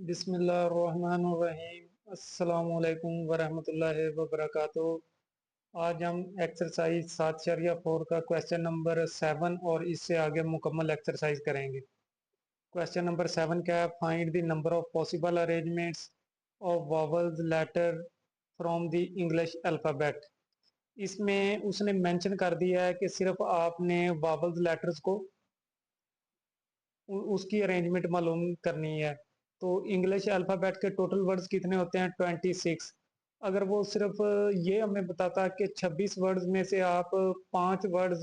बिस्मिल्लाहिर्रहमानिर्रहीम। अस्सलामुअलैकुम वरहमतुल्लाहि वबरकातुहू। आज हम एक्सरसाइज 7.4 का क्वेश्चन नंबर 7 और इससे आगे मुकम्मल एक्सरसाइज करेंगे। क्वेश्चन नंबर 7 क्या है? Find the number of possible arrangements of vowels letter from the English alphabet. इसमें उसने मेंशन कर दिया है कि सिर्फ आपने वॉवल्स लेटर्स को उसकी अरेंजमेंट मालूम करनी है। तो इंग्लिश अल्फ़ाबेट के टोटल वर्ड्स कितने होते हैं? 26। अगर वो सिर्फ ये हमें बताता कि 26 वर्ड्स में से आप 5 वर्ड्स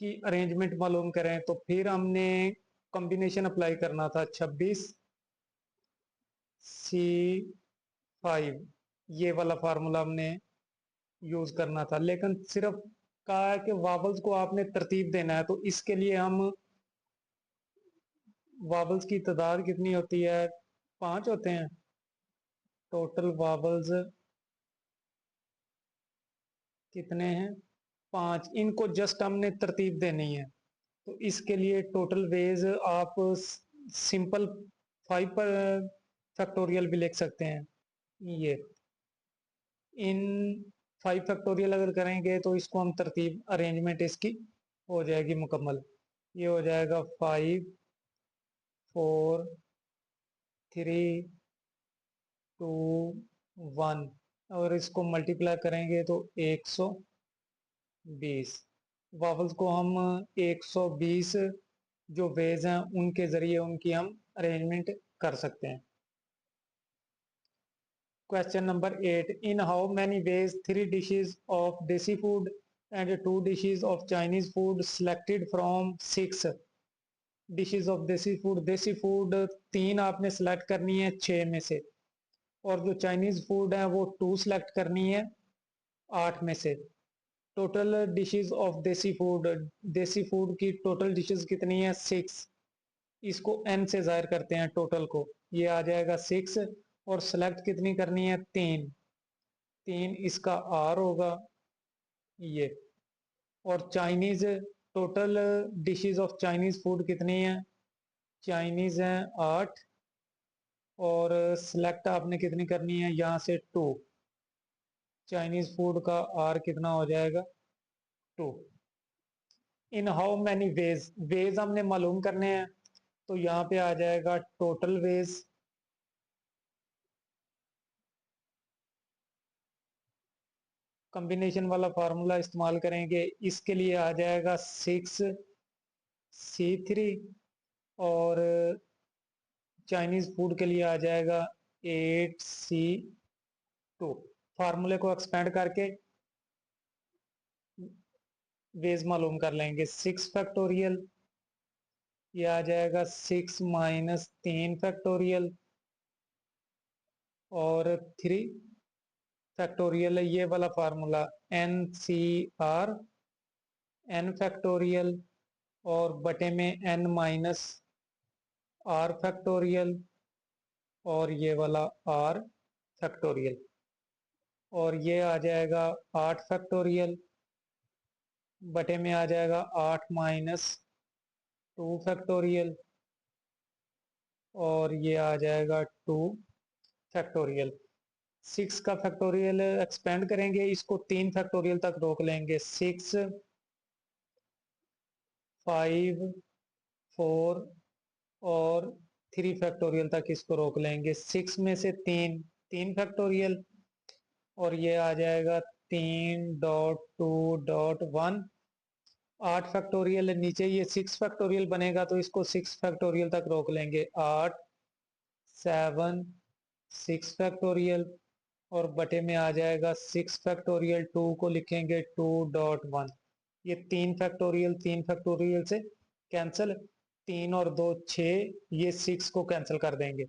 की अरेंजमेंट मालूम करें तो फिर हमने कॉम्बिनेशन अप्लाई करना था 26C5, ये वाला फार्मूला हमने यूज करना था। लेकिन सिर्फ कहा है कि वावल्स को आपने तरतीब देना है, तो इसके लिए हम वावल्स की तादाद कितनी होती है? 5 होते हैं टोटल वावल्स। कितने हैं? 5। इनको जस्ट हमने तरतीब देनी है। तो इसके लिए टोटल वेज आप सिंपल 5 पर फैक्टोरियल भी लिख सकते हैं। ये इन 5 फैक्टोरियल अगर करेंगे तो इसको हम तरतीब अरेंजमेंट इसकी हो जाएगी मुकम्मल। ये हो जाएगा 5 4 3 2 1। और इसको मल्टीप्लाई करेंगे तो 120। वावल्स को हम 120 जो वेज हैं उनके जरिए उनकी हम अरेंजमेंट कर सकते हैं। Question number 8। In how many ways 3 dishes of desi food and 2 dishes of Chinese food selected from 6 dishes of desi food 3 आपने सेलेक्ट करनी है 6 में से, और जो चाइनीज फूड है वो 2 सेलेक्ट करनी है 8 में से। Total dishes of desi food की टोटल डिशेज कितनी है? 6। इसको n से जाहिर करते हैं टोटल को, ये आ जाएगा 6। और सेलेक्ट कितनी करनी है? 3। 3 इसका r होगा ये। और Chinese total dishes of Chinese food कितनी है? चाइनीज है 8। और सिलेक्ट आपने कितनी करनी है? यहाँ से 2। चाइनीज फूड का r कितना हो जाएगा? 2। In how many ways, ways हमने मालूम करने हैं, तो यहाँ पे आ जाएगा टोटल वेज। कॉम्बिनेशन वाला फार्मूला इस्तेमाल करेंगे, इसके लिए आ जाएगा 6C3। और चाइनीज फूड के लिए आ जाएगा 8C2। फार्मूले को एक्सपेंड करके वेज मालूम कर लेंगे। 6 फैक्टोरियल, ये आ जाएगा 6 माइनस 3 फैक्टोरियल, और 3 फैक्टोरियल है ये वाला फार्मूला NCR n फैक्टोरियल, और बटे में n माइनस r फैक्टोरियल, और ये वाला r फैक्टोरियल। और ये आ जाएगा 8 फैक्टोरियल, बटे में आ जाएगा 8 माइनस 2 फैक्टोरियल, और ये आ जाएगा 2 फैक्टोरियल। 6 का फैक्टोरियल एक्सपेंड करेंगे, इसको 3 फैक्टोरियल तक रोक लेंगे। 6 5 4 और 3 फैक्टोरियल तक इसको रोक लेंगे। 6 में से 3 फैक्टोरियल, और ये आ जाएगा 3.2.1। 8 फैक्टोरियल नीचे, ये 6 फैक्टोरियल बनेगा तो इसको 6 फैक्टोरियल तक रोक लेंगे। 8 7 6 फैक्टोरियल, और बटे में आ जाएगा 6 फैक्टोरियल। 2 को लिखेंगे 2.1। ये 3 फैक्टोरियल से कैंसिल। 3 और 2 6, ये 6 को कैंसिल कर देंगे।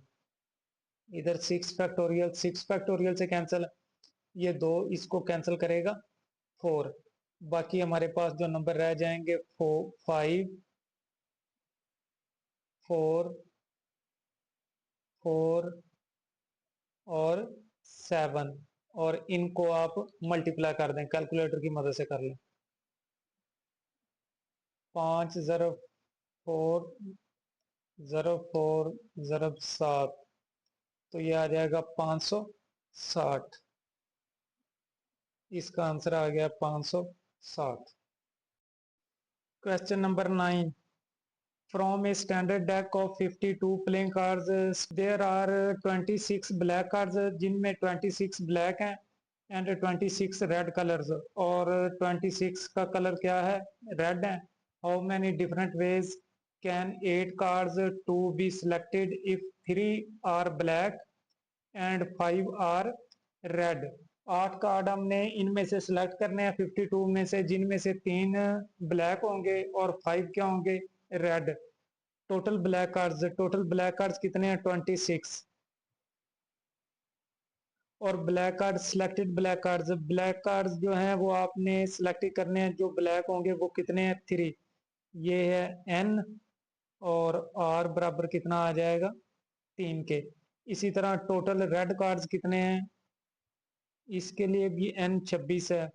इधर 6 फैक्टोरियल से कैंसिल, ये 2 इसको कैंसिल करेगा 4। बाकी हमारे पास जो नंबर रह जाएंगे 5 4 4 और 7। और इनको आप मल्टीप्लाई कर दें, कैलकुलेटर की मदद से कर लें। 5 ज़र 4 ज़रब 4 ज़रब 7, तो ये आ जाएगा 560। इसका आंसर आ गया 560। Question number 9, from a standard deck of 52 playing cards there are 26 black cards जिनमें 26 ब्लैक हैं एंड 26 रेड कलर्स, और 26 का कलर क्या है, रेड है। How many different ways can 8 cards to be selected if 3 are black and 5 are red. 8 card हमने इनमें से सिलेक्ट करने हैं 52 में से, जिनमें से 3 ब्लैक होंगे और 5 क्या होंगे, रेड। टोटल ब्लैक कार्ड्स कितने हैं, 26। और black card selected black cards जो हैं वो आपने सिलेक्ट करने हैं, जो ब्लैक होंगे वो कितने हैं, 3। ये है एन, और आर बराबर कितना आ जाएगा, 3 के। इसी तरह टोटल रेड कार्ड्स कितने हैं, इसके लिए भी एन 26 है,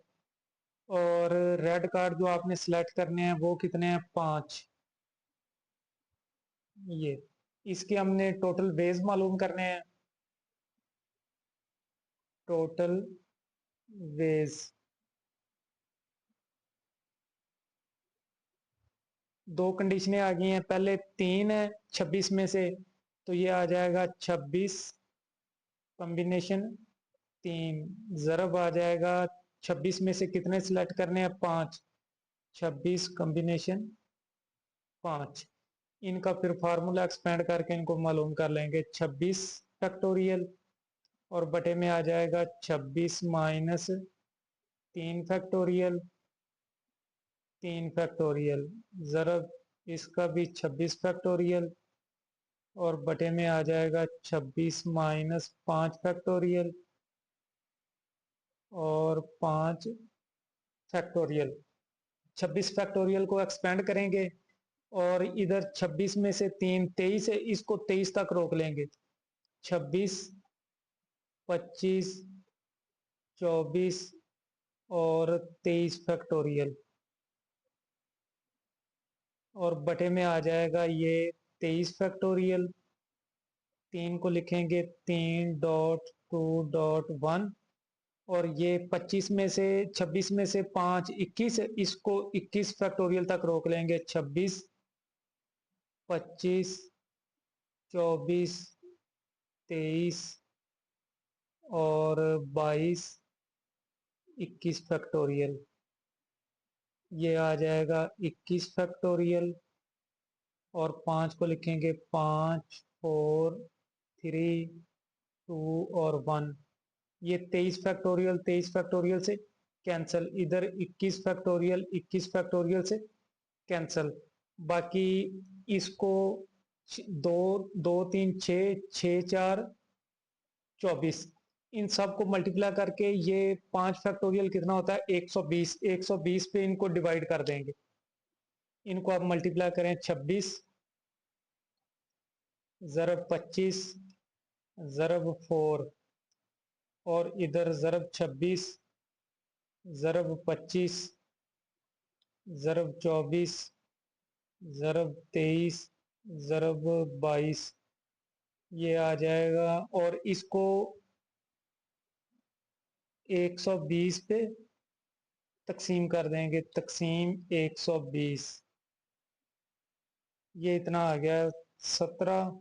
और रेड कार्ड जो आपने सिलेक्ट करने हैं वो कितने हैं, 5। ये इसके हमने टोटल वेज मालूम करने हैं। टोटल वेज, दो कंडीशनें आ गई हैं। पहले 3 है 26 में से, तो ये आ जाएगा 26 कॉम्बिनेशन 3। ज़रब आ जाएगा 26 में से कितने सिलेक्ट करने हैं, 5। 26 कॉम्बिनेशन 5। इनका फिर फार्मूला एक्सपेंड करके इनको मालूम कर लेंगे। 26 फैक्टोरियल, और बटे में आ जाएगा 26 माइनस 3 फैक्टोरियल, 3 फैक्टोरियल। ज़रब इसका भी 26 फैक्टोरियल, और बटे में आ जाएगा 26 माइनस 5 फैक्टोरियल, और 5 फैक्टोरियल। 26 फैक्टोरियल को एक्सपेंड करेंगे, और इधर 26 में से 3 23 है, इसको 23 तक रोक लेंगे। 26, 25, 24 और 23 फैक्टोरियल, और बटे में आ जाएगा ये 23 फैक्टोरियल। 3 को लिखेंगे 3.2.1, और ये 25 में से 26 में से 5 21, इसको 21 फैक्टोरियल तक रोक लेंगे। 26, 25, 24, 23 और 22, 21 फैक्टोरियल। ये आ जाएगा 21 फैक्टोरियल, और 5 को लिखेंगे 5, 4, 3, 2 और 1। ये 23 फैक्टोरियल से कैंसल, इधर 21 फैक्टोरियल से कैंसल। बाकी इसको 2 2 3 6 6 4 24, इन सब को मल्टीप्लाई करके ये 5 फैक्टोरियल कितना होता है, 120। 120 पे इनको डिवाइड कर देंगे। इनको आप मल्टीप्लाई करें, 26 ज़रब 25 ज़रब 4, और इधर ज़रब 26 ज़रब 25 ज़रब 24 ज़रब 23 ज़रब 22। ये आ जाएगा, और इसको 120 पे तकसीम कर देंगे, तकसीम 120। ये इतना आ गया, 17,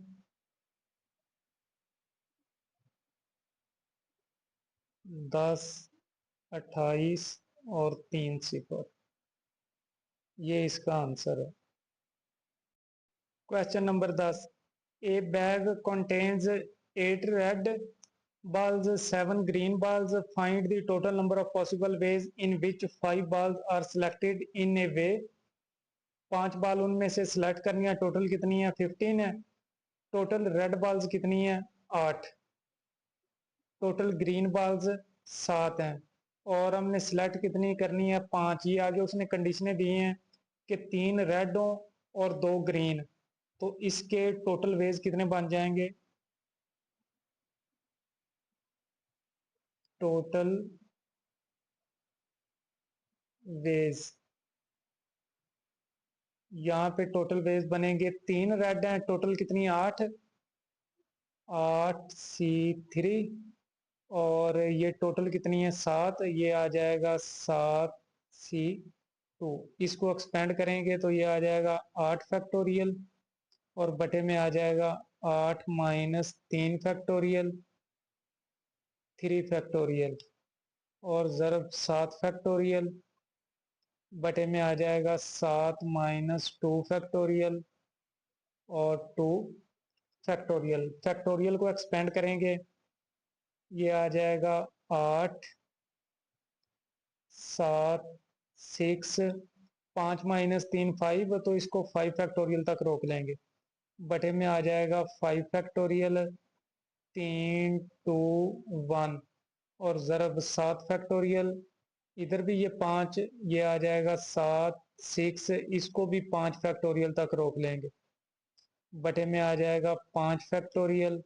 10, 28 और 3 सिफर। ये इसका आंसर है। Question number 10, A bag contains 8 red balls, 7 green balls. Find the total number of possible ways in which 5 balls are selected in a way. 5 बाल उनमें से सिलेक्ट करनी है, टोटल कितनी है, 15 है। टोटल रेड बॉल्स कितनी है, 8। टोटल ग्रीन बॉल्स 7 हैं, और हमने सिलेक्ट कितनी करनी है, 5। ये आगे उसने कंडीशनें दी हैं कि 3 रेड हो और 2 ग्रीन, तो इसके टोटल वेज कितने बन जाएंगे, टोटल वेज यहाँ पे टोटल वेज बनेंगे 3 रेड हैं, टोटल कितनी है 8, 8C3, और ये टोटल कितनी है 7, ये आ जाएगा 7C2। इसको एक्सपेंड करेंगे तो ये आ जाएगा 8 फैक्टोरियल, और बटे में आ जाएगा 8 माइनस 3 फैक्टोरियल, 3 फैक्टोरियल, और ज़रब 7 फैक्टोरियल, बटे में आ जाएगा 7 माइनस 2 फैक्टोरियल और 2 फैक्टोरियल। फैक्टोरियल को एक्सपेंड करेंगे, ये आ जाएगा 8, 7, 6, 5 माइनस 3 5, तो इसको 5 फैक्टोरियल तक रोक लेंगे। बटे में आ जाएगा 5 फैक्टोरियल, 3, 2, 1, और ज़रब 7 फैक्टोरियल, इधर भी ये 5, ये आ जाएगा 7, 6, इसको भी 5 फैक्टोरियल तक रोक लेंगे। बटे में आ जाएगा 5 फैक्टोरियल,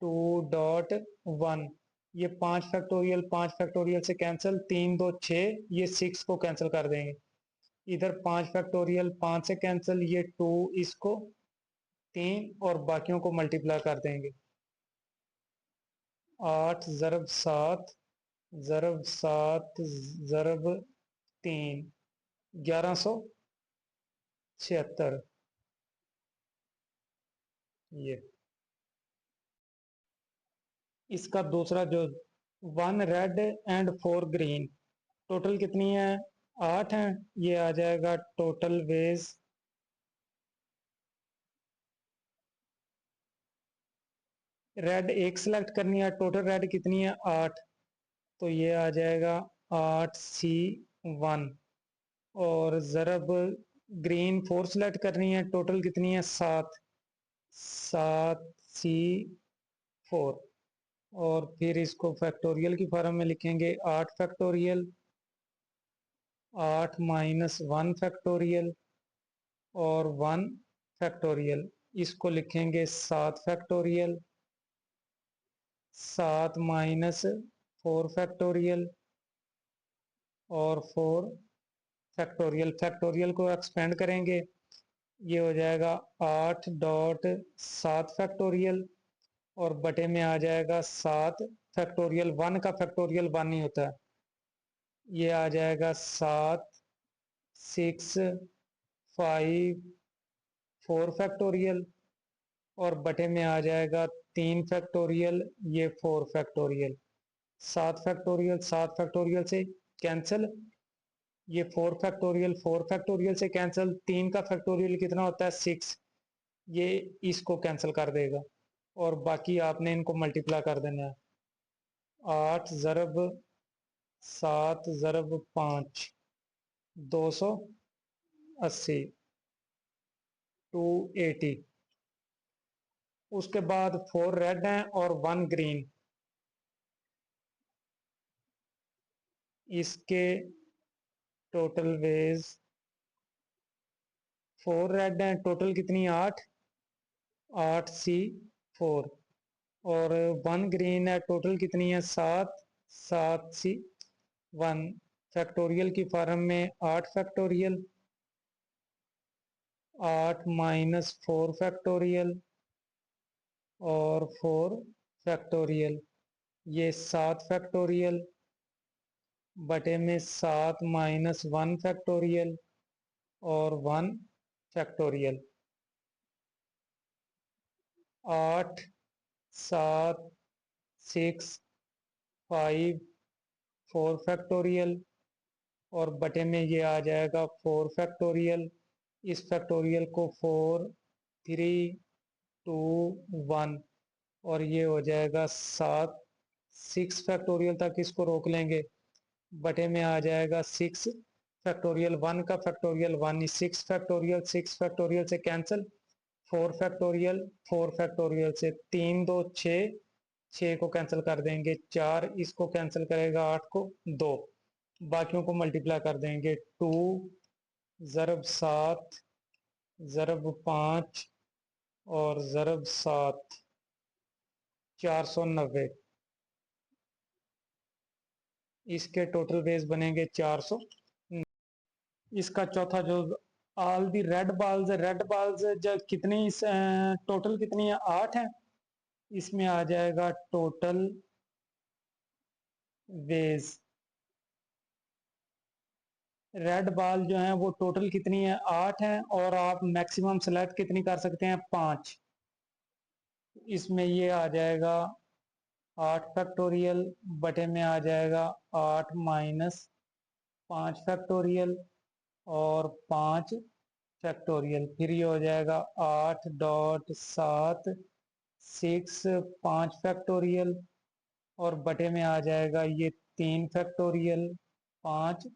2.1, ये 5 फैक्टोरियल से कैंसिल, 3 2 6, ये 6 को कैंसिल कर देंगे। इधर 5 फैक्टोरियल 5 से कैंसिल, ये 2, इसको 3, और बाकियों को मल्टीप्लाई कर देंगे। 8 ज़रब 7 ज़रब 7 ज़रब 3, 1176। ये इसका दूसरा जो 1 रेड एंड 4 ग्रीन, टोटल कितनी है 8 है, ये आ जाएगा टोटल वेज, रेड एक सिलेक्ट करनी है, टोटल रेड कितनी है 8, तो ये आ जाएगा 8C1, और ज़रब ग्रीन 4 सिलेक्ट करनी है, टोटल कितनी है 7, 7C4, और फिर इसको फैक्टोरियल की फॉर्म में लिखेंगे 8 फैक्टोरियल, 8 माइनस 1 फैक्टोरियल, और 1 फैक्टोरियल, इसको लिखेंगे 7 फैक्टोरियल, 7 माइनस 4 फैक्टोरियल, और 4 फैक्टोरियल। फैक्टोरियल को एक्सपेंड करेंगे, ये हो जाएगा 8.7 फैक्टोरियल, और बटे में आ जाएगा 7 फैक्टोरियल, 1 का फैक्टोरियल 1 ही होता है, ये आ जाएगा 7, 6, 5, 4 फैक्टोरियल, और बटे में आ जाएगा 3 फैक्टोरियल, ये 4 फैक्टोरियल। 7 फैक्टोरियल से कैंसिल, ये 4 फैक्टोरियल से कैंसिल, 3 का फैक्टोरियल कितना होता है 6, ये इसको कैंसिल कर देगा, और बाकी आपने इनको मल्टीप्लाई कर देना है। 8 ज़रब 7 ज़रब 5, 280, 280। उसके बाद 4 रेड हैं और 1 ग्रीन, इसके टोटल वेज 4 रेड हैं, टोटल कितनी 8, 8C4, और 1 ग्रीन है, टोटल कितनी है 7, 7C1। फैक्टोरियल की फॉर्म में 8 फैक्टोरियल, 8 माइनस 4 फैक्टोरियल, और 4 फैक्टोरियल, ये 7 फैक्टोरियल, बटे में 7 माइनस 1 फैक्टोरियल, और 1 फैक्टोरियल। 8, 7, 6, 5, 4 फैक्टोरियल, और बटे में ये आ जाएगा 4 फैक्टोरियल, इस फैक्टोरियल को 4, 3, 2, 1, और ये हो जाएगा 7, 6 फैक्टोरियल तक इसको रोक लेंगे। बटे में आ जाएगा 6 फैक्टोरियल, 1 का फैक्टोरियल 1, 6 फैक्टोरियल से कैंसिल, 4 फैक्टोरियल 4 फैक्टोरियल से, 3 2 6, 6 को कैंसिल कर देंगे, 4 इसको कैंसिल करेगा, 8 को 2, बाकियों को मल्टीप्लाई कर देंगे, 2 ज़रब 7 ज़रब 5, और ज़रब 7, 490। इसके टोटल बेस बनेंगे 400। इसका चौथा जो ऑल दी रेड बॉल्स जब कितनी टोटल कितनी है, 8 है। इसमें आ जाएगा टोटल वेज, रेड बॉल जो है वो टोटल कितनी है, 8 है, और आप मैक्सिमम सेलेक्ट कितनी कर सकते हैं, 5। इसमें ये आ जाएगा 8 फैक्टोरियल बटे में आ जाएगा 8 माइनस 5 फैक्टोरियल और 5 फैक्टोरियल, फिर ये हो जाएगा 8.7 6 5 फैक्टोरियल और बटे में आ जाएगा ये 3 फैक्टोरियल 5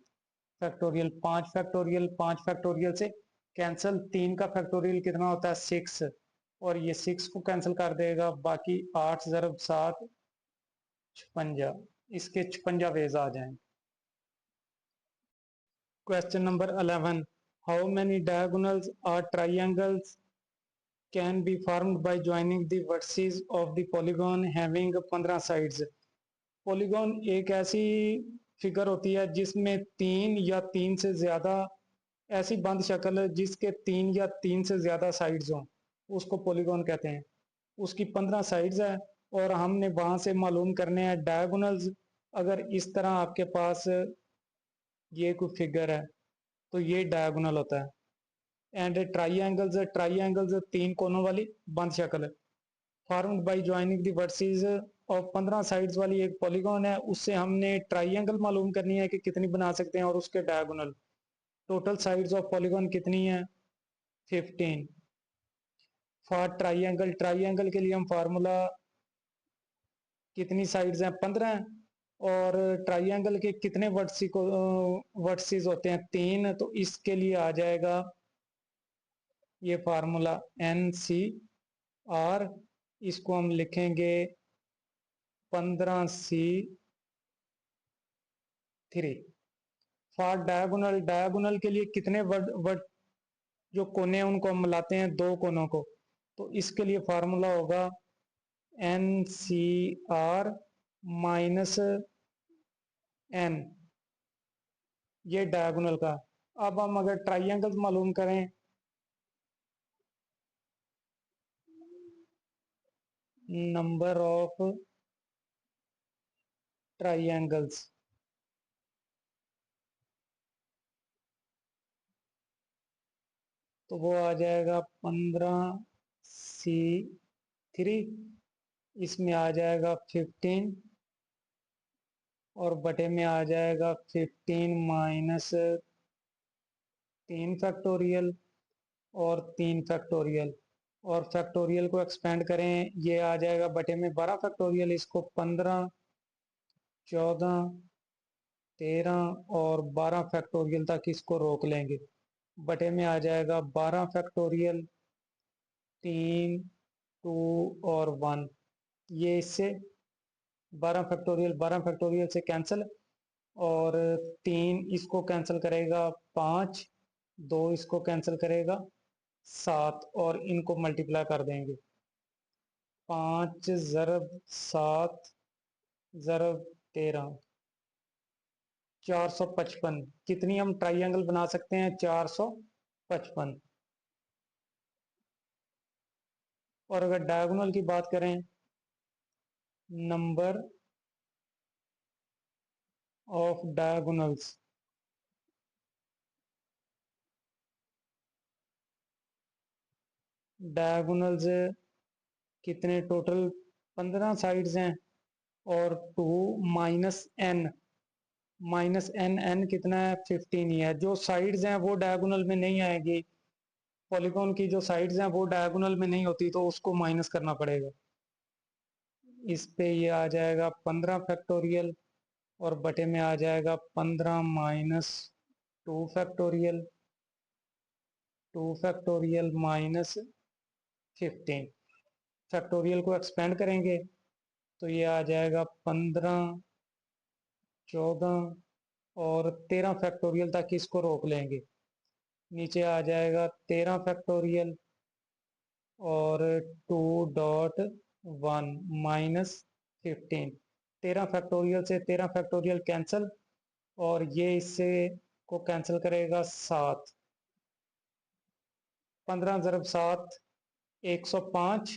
फैक्टोरियल। 5 फैक्टोरियल 5 फैक्टोरियल से कैंसिल, 3 का फैक्टोरियल कितना होता है, 6, और ये 6 को कैंसिल कर देगा, बाकी 8 ज़रब 7 56, इसके 56 वेज आ जाएंगे। Question number 11, how many diagonals are triangles can be formed by joining the vertices of the polygon having 15 sides. Polygon एक ऐसी फिगर होती है जिसमें 3 या 3 से ज्यादा, ऐसी बंद शक्ल जिसके 3 या 3 से ज्यादा साइड्स हों, उसको पॉलीगॉन कहते हैं। उसकी 15 साइड्स है और हमने वहां से मालूम करने हैं डायगोनल्स। अगर इस तरह आपके पास ये कोई फिगर है तो ये डायगोनल होता है। एंड ट्राइंगल्स, ट्राइंगल्स 3 कोनों वाली बंद शक्ल है। Formed by joining the versus और 15 साइड्स वाली एक पॉलीगॉन है, उससे हमने ट्राइंगल मालूम करनी है कि कितनी बना सकते हैं और उसके diagonal. Total sides of polygon कितनी है, 15। फॉर ट्राइंगल, ट्राइंगल के लिए हम फार्मूला, कितनी साइड्स हैं, 15 हैं, और ट्राइंगल के कितने वर्टिसेस होते हैं, 3, तो इसके लिए आ जाएगा ये फार्मूला NCR, इसको हम लिखेंगे 15C3। फॉर डायगोनल, डायगोनल के लिए कितने वर्ड वर्ड जो कोने हैं उनको हम मिलाते हैं, 2 कोनों को, तो इसके लिए फार्मूला होगा NCR माइनस N, ये डायगोनल का। अब हम अगर ट्राइंगल मालूम करें, नंबर ऑफ ट्राइंगल्स, तो वो आ जाएगा 15C3, इसमें आ जाएगा 15 और बटे में आ जाएगा 15 माइनस 3 फैक्टोरियल और 3 फैक्टोरियल, और फैक्टोरियल को एक्सपेंड करें, ये आ जाएगा बटे में 12 फैक्टोरियल, इसको 15 14 13 और 12 फैक्टोरियल तक इसको रोक लेंगे। बटे में आ जाएगा 12 फैक्टोरियल 3 2 और 1, ये इससे 12 फैक्टोरियल से कैंसिल, और 3 इसको कैंसिल करेगा 5, 2 इसको कैंसिल करेगा 7, और इनको मल्टीप्लाई कर देंगे, 5 ज़रब 7 ज़रब 13, 455। कितनी हम ट्राइंगल बना सकते हैं, 455। और अगर डायगोनल की बात करें, नंबर ऑफ डायगोनल्स, डायगोनल्स कितने टोटल, 15 साइड्स हैं, और 2 माइनस एन, एन कितना है, 15 ही है। जो साइड्स हैं वो डायगोनल में नहीं आएगी, पॉलीगॉन की जो साइड्स हैं वो डायगोनल में नहीं होती, तो उसको माइनस करना पड़ेगा। इस पे ये आ जाएगा 15 फैक्टोरियल और बटे में आ जाएगा 15 minus 2 factorial, 2 factorial minus 15। Factorial को एक्सपेंड करेंगे तो ये आ जाएगा 15 14 और 13 फैक्टोरियल तक इसको रोक लेंगे। नीचे आ जाएगा 13 फैक्टोरियल और 2.1 माइनस 15। 13 फैक्टोरियल से 13 फैक्टोरियल कैंसिल, और ये इससे को कैंसिल करेगा 7, 15 ज़रब 7 105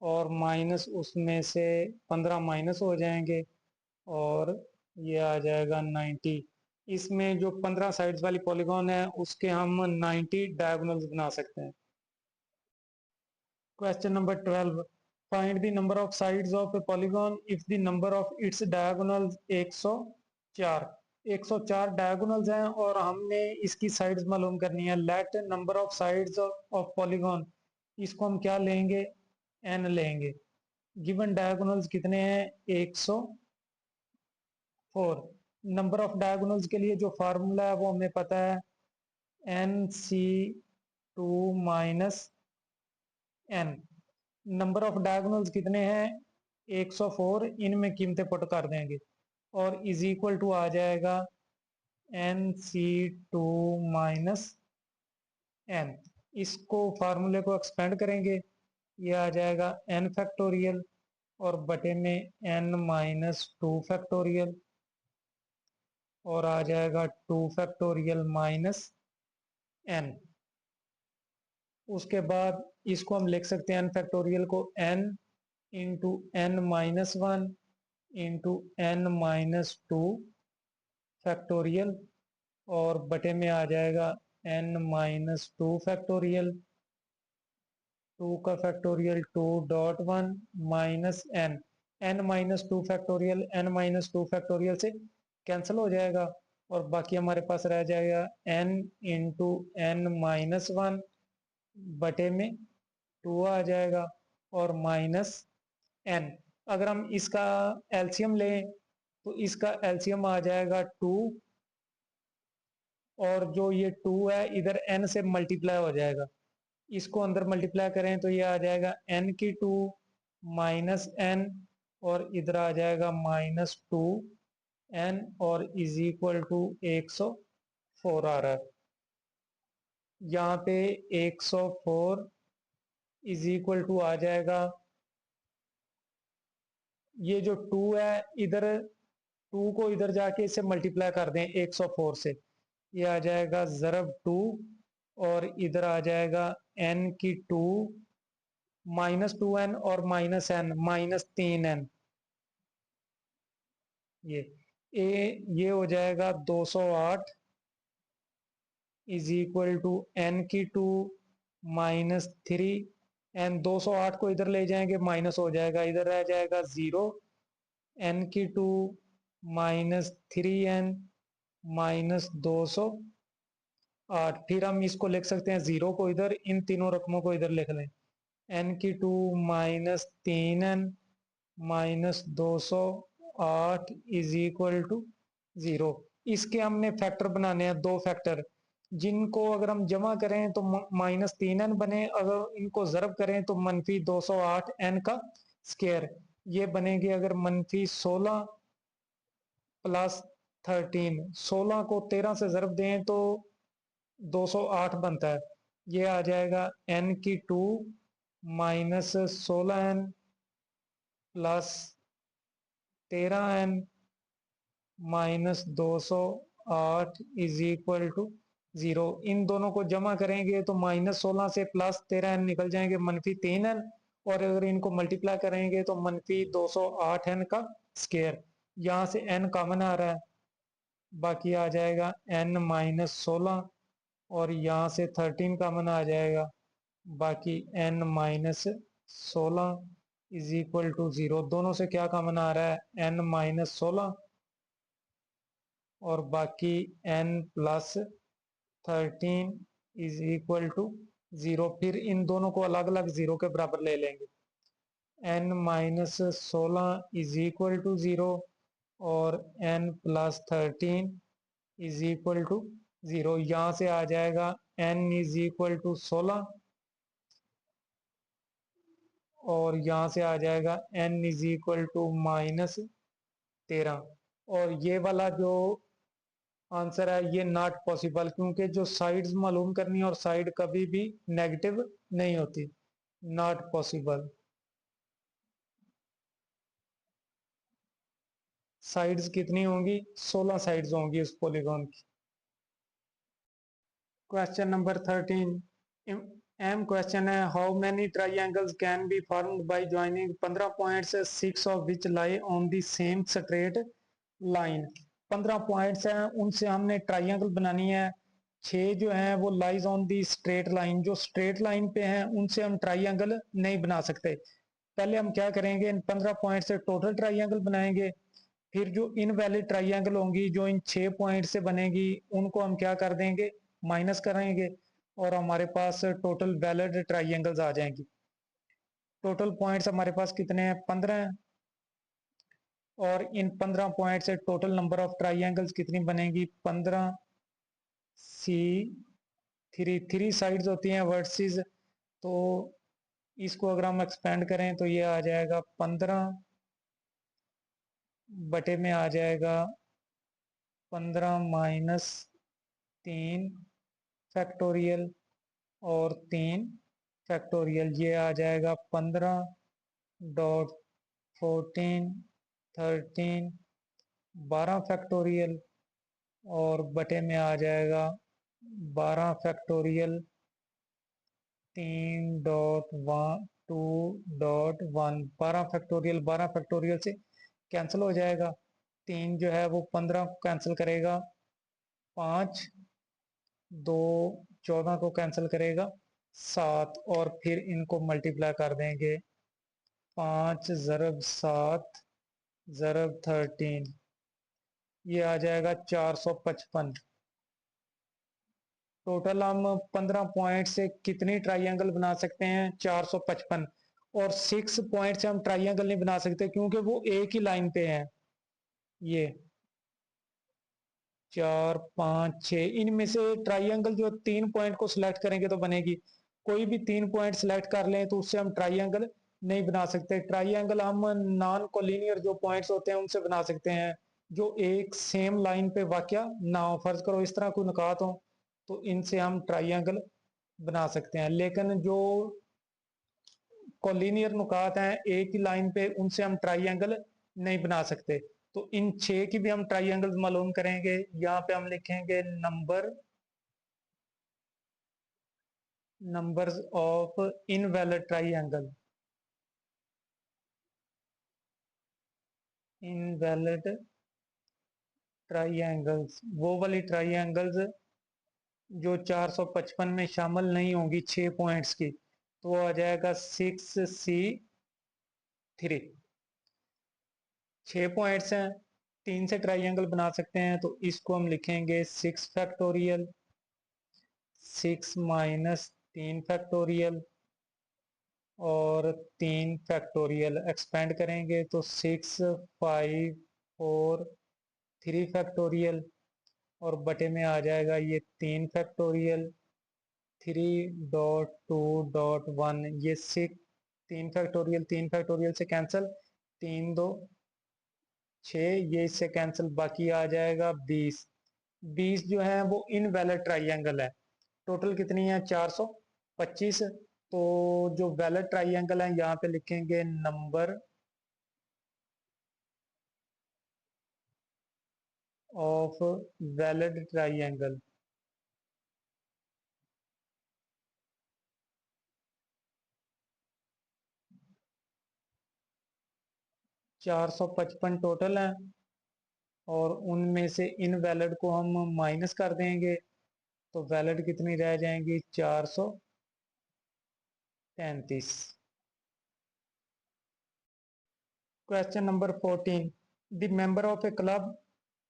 और माइनस उसमें से 15 माइनस हो जाएंगे और ये आ जाएगा 90। इसमें जो 15 साइड्स वाली पॉलीगॉन है उसके हम 90 डायगोनल्स बना सकते हैं। Question number 12, find the number of sides of A polygon if the number of its diagonals 104। 104 diagonals हैं और हमने इसकी साइड्स मालूम करनी है। Let number of sides of polygon, इसको हम क्या लेंगे, n लेंगे। गिवन डायगोनल्स कितने हैं, 104। नंबर ऑफ डायगोनल्स के लिए जो फार्मूला है वो हमें पता है, NC2 minus n। Number of diagonals कितने हैं, 104। इनमें कीमतें पुट कर देंगे और इज इक्वल टू आ जाएगा NC2 माइनस n। इसको फार्मूले को एक्सपेंड करेंगे, ये आ जाएगा n फैक्टोरियल और बटे में n माइनस 2 फैक्टोरियल और आ जाएगा 2 फैक्टोरियल माइनस n। उसके बाद इसको हम लिख सकते हैं n फैक्टोरियल को n into n minus 1 into n minus 2 factorial और बटे में आ जाएगा n माइनस 2 फैक्टोरियल, 2 का factorial 2 dot 1 minus n। n minus 2 factorial n minus 2 factorial से कैंसिल हो जाएगा और बाकी हमारे पास रह जाएगा n इंटू n माइनस 1 बटे में 2 आ जाएगा और माइनस n। अगर हम इसका एलसीएम लें तो इसका एलसीएम आ जाएगा 2 और जो ये 2 है इधर n से मल्टीप्लाई हो जाएगा। इसको अंदर मल्टीप्लाई करें तो ये आ जाएगा n की 2 माइनस n और इधर आ जाएगा माइनस 2 n और इज इक्वल टू 104 आ रहा है। यहाँ पे 104 इज इक्वल टू आ जाएगा, ये जो 2 है इधर 2 को इधर जाके इससे मल्टीप्लाई कर दें 104 से, ये आ जाएगा ज़रब 2 और इधर आ जाएगा n की 2 माइनस 2n और माइनस n माइनस 3n। ये ये हो जाएगा 208 इज इक्वल टू n की 2 माइनस 3n। 208 को इधर ले जाएंगे माइनस हो जाएगा, इधर रह जाएगा 0, n की 2 माइनस 3n माइनस 208। फिर हम इसको लिख सकते हैं 0 को इधर, इन तीनों रकमों को इधर लिख लें, n की 2 minus 3n minus 208 is equal to 0। इसके हमने फैक्टर बनाने हैं, दो फैक्टर, जिनको अगर हम जमा करें तो माइनस 3n बने, अगर इनको ज़रब करें तो मनफी 208 n का स्क्वायर। ये बनेंगे अगर मनफी 16 प्लस 13, 16 को 13 से ज़रब दें तो 208 बनता है। ये आ जाएगा n की 2 minus 16n plus 13n minus 208 is equal to 0। इन दोनों को जमा करेंगे तो माइनस 16 से प्लस 13n निकल जाएंगे मनफी 3n और अगर इनको मल्टीप्लाई करेंगे तो मनफी 208n का स्क्वायर। यहाँ से n कॉमन आ रहा है, बाकी आ जाएगा n माइनस 16 और यहाँ से 13 कॉमन आ जाएगा, बाकी n minus 16 is equal to 0। दोनों से क्या कॉमन आ रहा है, n माइनस 16 और बाकी n plus 13 is equal to 0। फिर इन दोनों को अलग अलग 0 के बराबर ले लेंगे, n minus 16 is equal to 0 और n plus 13 is equal to 0। यहाँ से आ जाएगा n इज इक्वल टू 16 और यहाँ से आ जाएगा n is equal to minus 13। और ये वाला जो आंसर है ये नॉट पॉसिबल, क्योंकि जो साइड्स मालूम करनी है और साइड कभी भी नेगेटिव नहीं होती, नॉट पॉसिबल। साइड्स कितनी होंगी, 16 साइड्स होंगी उस पॉलीगॉन की। क्वेश्चन नंबर 13 एम क्वेश्चन है, how many triangles can be formed by joining 15 points 6 of which lie on the same straight line. 15 points हैं, उनसे हमने ट्राइंगल बनानी है। 6 जो हैं वो lies on the straight line, जो स्ट्रेट लाइन पे हैं उनसे हम ट्राइंगल नहीं बना सकते। पहले हम क्या करेंगे, इन 15 पॉइंट से टोटल ट्राइंगल बनाएंगे, फिर जो इनवैलिड ट्राइंगल होंगी जो इन 6 पॉइंट से बनेगी उनको हम क्या कर देंगे, माइनस करेंगे, और हमारे पास टोटल वैलिड ट्राइंगल्स आ जाएंगी। टोटल पॉइंट्स हमारे पास कितने हैं, 15 हैं, और इन 15 पॉइंट से टोटल नंबर ऑफ ट्राइंगल्स कितनी बनेगी, 15 C3। 3 साइड्स होती हैं वर्टिसेस, तो इसको अगर हम एक्सपेंड करें तो ये आ जाएगा 15 बटे में आ जाएगा 15 - 3 फैक्टोरियल और 3 फैक्टोरियल, ये आ जाएगा 15.14 13 12 फैक्टोरियल, और बटे में आ जाएगा 12 फैक्टोरियल 3.1 12 फैक्टोरियल 12 फैक्टोरियल से कैंसिल हो जाएगा। 3 जो है वो 15 को कैंसिल करेगा, 5 2 14 को कैंसिल करेगा 7, और फिर इनको मल्टीप्लाई कर देंगे, 5 ज़रब 7 ज़रब 13, ये आ जाएगा 455। टोटल हम 15 पॉइंट से कितनी ट्राइंगल बना सकते हैं, 455। और 6 पॉइंट से हम ट्राइंगल नहीं बना सकते क्योंकि वो एक ही लाइन पे हैं। ये 4 5 6, इनमें से ट्राइंगल जो 3 पॉइंट को सिलेक्ट करेंगे तो बनेगी। कोई भी 3 पॉइंट सिलेक्ट कर लें तो उससे हम ट्राइंगल नहीं बना सकते। ट्राइंगल हम नॉन कोलिनियर जो पॉइंट्स होते हैं उनसे बना सकते हैं, जो एक सेम लाइन पे वाकया ना हो। फर्ज करो इस तरह कोई नुकात हो तो इनसे हम ट्राइंगल बना सकते हैं, लेकिन जो कोलिनियर नुकात हैं एक ही लाइन पे, उनसे हम ट्राइंगल नहीं बना सकते। तो इन 6 की भी हम ट्राइंगल मालूम करेंगे। यहाँ पे हम लिखेंगे numbers of invalid triangle, invalid triangles, वो वाली ट्राइंगल्स जो 455 में शामिल नहीं होंगी 6 पॉइंट्स की, तो वो आ जाएगा 6C3। 6 पॉइंट्स हैं, 3 से ट्राइंगल बना सकते हैं, तो इसको हम लिखेंगे 6 फैक्टोरियल 6 - 3 फैक्टोरियल और 3 फैक्टोरियल। एक्सपेंड करेंगे तो 6 5 4 3 फैक्टोरियल, और बटे में आ जाएगा ये 3 फैक्टोरियल 3.2.1, ये 6 3 फैक्टोरियल से कैंसिल, 3 2 6, ये इससे कैंसिल, बाकी आ जाएगा 20। 20 जो है वो इनवैलिड ट्राइंगल है। टोटल कितनी है, 425। तो जो वैलिड ट्राइंगल है यहाँ पे लिखेंगे number of valid triangle. 455 total है, और उनमें से इनवैलिड को हम माइनस कर देंगे, तो वैलिड कितनी रह जाएंगी, 433। Question number 14, the member of A club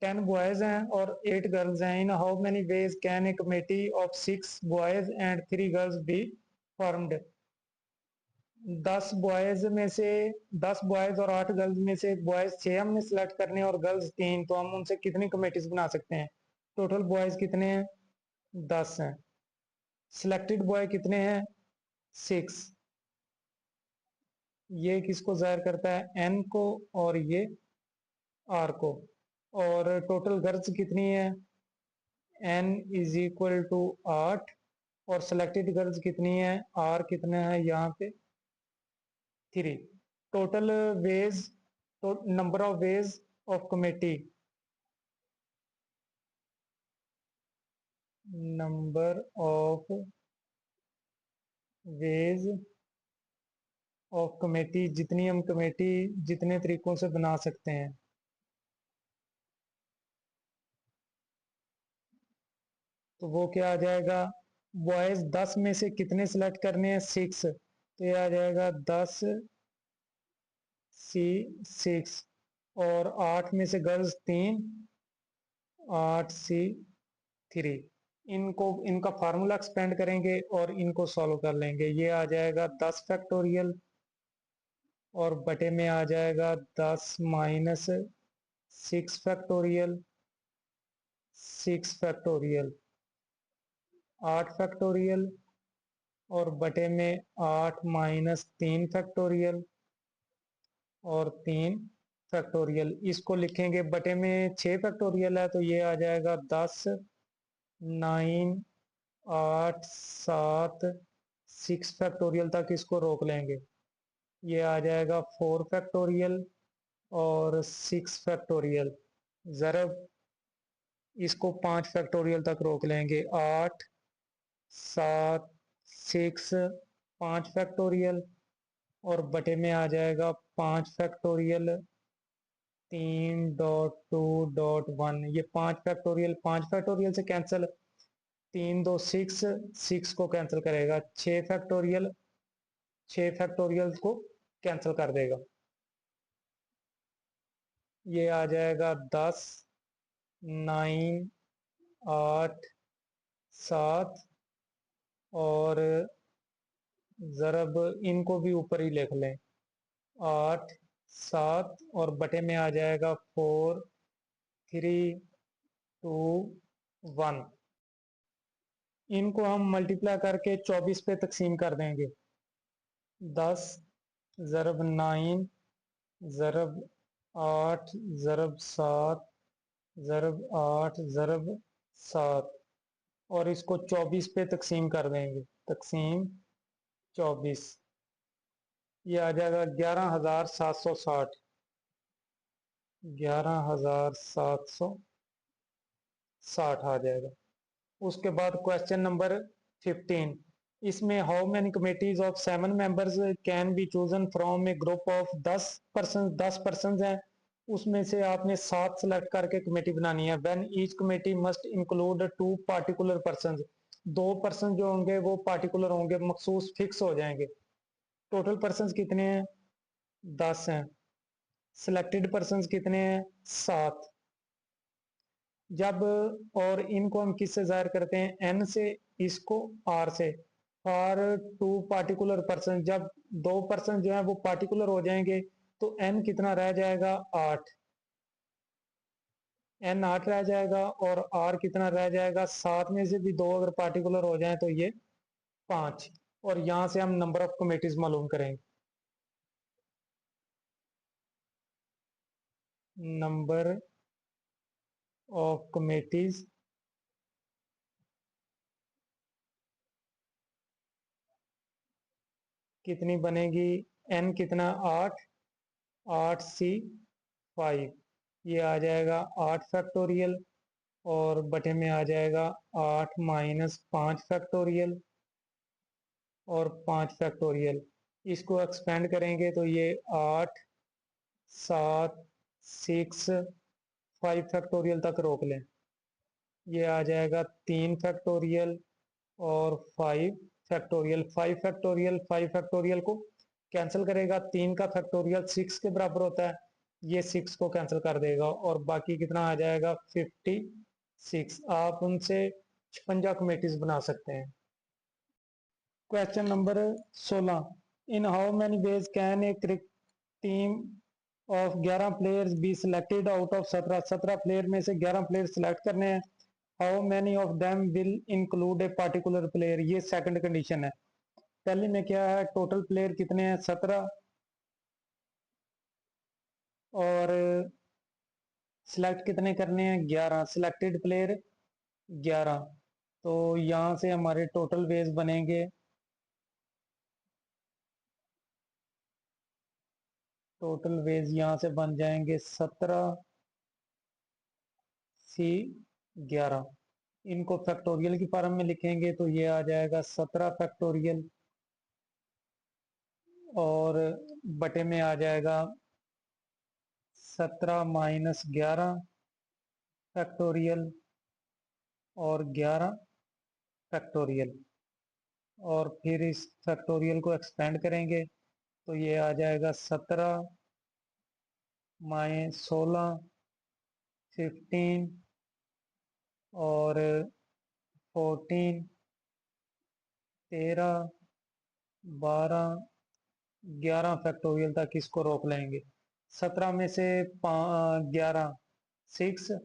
10 boys हैं और 8 गर्ल्स हैं, in how many ways can a committee of 6 boys and 3 girls be formed. 10 boys में से 10 बॉयज और 8 गर्ल्स में से बॉयज 6 हमने सिलेक्ट करने और गर्ल्स 3, तो हम उनसे कितनी कमेटीज बना सकते हैं। टोटल बॉयज कितने हैं, 10 हैं। सिलेक्टेड बॉय कितने हैं, 6। ये किसको जाहिर करता है, एन को, और ये आर को। और टोटल गर्ल्स कितनी है, एन इज इक्वल टू 8, और सिलेक्टेड गर्ल्स कितनी है, आर कितना है यहाँ पे, 3। टोटल वेज, तो number of ways of committee, number of ways of committee, जितनी हम कमेटी जितने तरीकों से बना सकते हैं। तो वो क्या आ जाएगा, बॉयज 10 में से कितने सिलेक्ट करने हैं, 6, तो ये आ जाएगा 10C6। और 8 में से गर्ल्स 3, 8C3। इनको इनका फार्मूला एक्सपेंड करेंगे और इनको सॉल्व कर लेंगे। ये आ जाएगा 10 फैक्टोरियल और बटे में आ जाएगा 10 - 6 फैक्टोरियल, 6 फैक्टोरियल, 8 फैक्टोरियल और बटे में 8 - 3 फैक्टोरियल और 3 फैक्टोरियल। इसको लिखेंगे, बटे में 6 फैक्टोरियल है तो ये आ जाएगा 10, 9, 8, 7, 6 फैक्टोरियल तक इसको रोक लेंगे। ये आ जाएगा 4 फैक्टोरियल और 6 फैक्टोरियल। ज़रब इसको 5 फैक्टोरियल तक रोक लेंगे। 8, 7, 6, 5 फैक्टोरियल और बटे में आ जाएगा 5 फैक्टोरियल, 3.2.1। ये 5 फैक्टोरियल 5 फैक्टोरियल से कैंसिल, 3 2 6, 6 को कैंसिल करेगा। 6 फैक्टोरियल 6 फैक्टोरियल को कैंसिल कर देगा। ये आ जाएगा 10, 9, 8, 7 और ज़रब इनको भी ऊपर ही लिख लें, 8, 7 और बटे में आ जाएगा 4, 3, 2, 1। इनको हम मल्टीप्लाई करके 24 पे तकसीम कर देंगे। 10 ज़रब 9 ज़रब 8 ज़रब 7 ज़रब 8 ज़रब 7 और इसको 24 पे तकसीम कर देंगे। तकसीम 24, ये आ जाएगा 11,760, 11,760 आ जाएगा। उसके बाद क्वेश्चन नंबर 15, इसमें how many committees of 7 members can be chosen from A group of 10 person हैं, उसमें से आपने 7 सेलेक्ट करके कमेटी बनानी है। When each committee must include 2 particular person, 2 person जो होंगे वो पार्टिकुलर होंगे, मखसूस फिक्स हो जाएंगे। टोटल पर्सन कितने हैं, 10 हैं। सिलेक्टेड पर्सन कितने हैं, 7। जब और इनको हम किससे जाहिर करते हैं, एन से, इसको आर से। फॉर 2 पार्टिकुलर पर्सन, जब 2 पर्सन जो है वो पार्टिकुलर हो जाएंगे तो एन कितना रह जाएगा, 8। एन 8 रह जाएगा और आर कितना रह जाएगा, 7 में से भी 2 अगर पार्टिकुलर हो जाए तो ये 5। और यहां से हम नंबर ऑफ कमेटीज मालूम करेंगे। नंबर ऑफ कमेटीज कितनी बनेगी, एन कितना, 8, 8C5। ये आ जाएगा 8 फैक्टोरियल और बटे में आ जाएगा 8 - 5 फैक्टोरियल और 5 फैक्टोरियल। इसको एक्सपेंड करेंगे तो ये 8, 7, 6, 5 फैक्टोरियल तक रोक लें। ये आ जाएगा 3 फैक्टोरियल और 5 फैक्टोरियल। 5 फैक्टोरियल को कैंसिल करेगा, 3 का फैक्टोरियल 6 के बराबर होता है, ये 6 को कैंसिल कर देगा और बाकी कितना आ जाएगा, 56। आप उनसे 56 कमेटीज बना सकते हैं। Question number 16, in how many veg can a cricket team of 11 players be selected out of 17। 17 player में से 11 प्लेयर सिलेक्ट करने हैं। How many of them will include a particular player, ये सेकंड कंडीशन है। पहले में क्या है, टोटल प्लेयर कितने हैं, 17 और सिलेक्ट कितने करने हैं, 11। Selected player 11। तो यहां से हमारे टोटल वेज बनेंगे, टोटल वेज यहां से बन जाएंगे 17C11। इनको फैक्टोरियल की फॉर्म में लिखेंगे तो ये आ जाएगा 17 फैक्टोरियल, और बटे में आ जाएगा 17 माइनस 11 फैक्टोरियल और 11 फैक्टोरियल, और फिर इस फैक्टोरियल को एक्सपेंड करेंगे तो ये आ जाएगा 17 माइनस 16, 15 और 14, 13, 12, 11 फैक्टोरियल तक इसको रोक लेंगे। 17 में से 11 6,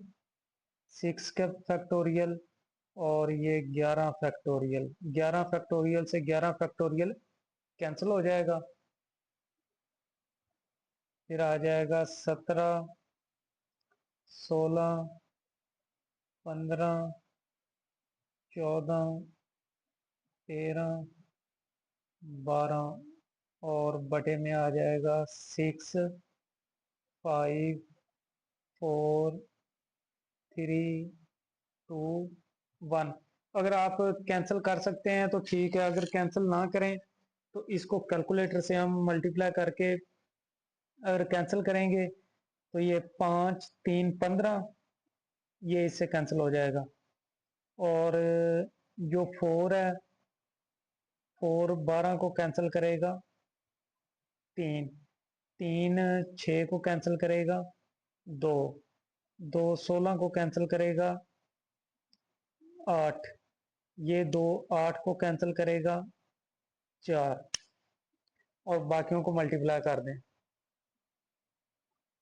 6 का फैक्टोरियल, और ये 11 फैक्टोरियल, 11 फैक्टोरियल से 11 फैक्टोरियल कैंसिल हो जाएगा। फिर आ जाएगा 17, 16, 15, 14, 13, 12 और बटे में आ जाएगा 6, 5, 4, 3, 2, 1। अगर आप कैंसिल कर सकते हैं तो ठीक है, अगर कैंसिल ना करें तो इसको कैलकुलेटर से हम मल्टीप्लाई करके अगर कैंसिल करेंगे तो ये 5, 3, 15, ये इससे कैंसिल हो जाएगा। और जो 4 है, 4 12 को कैंसिल करेगा, 3, 3 6 को कैंसिल करेगा, 2, 2 16 को कैंसिल करेगा, 8, ये 2 8 को कैंसिल करेगा, 4, और बाकियों को मल्टीप्लाई कर दें।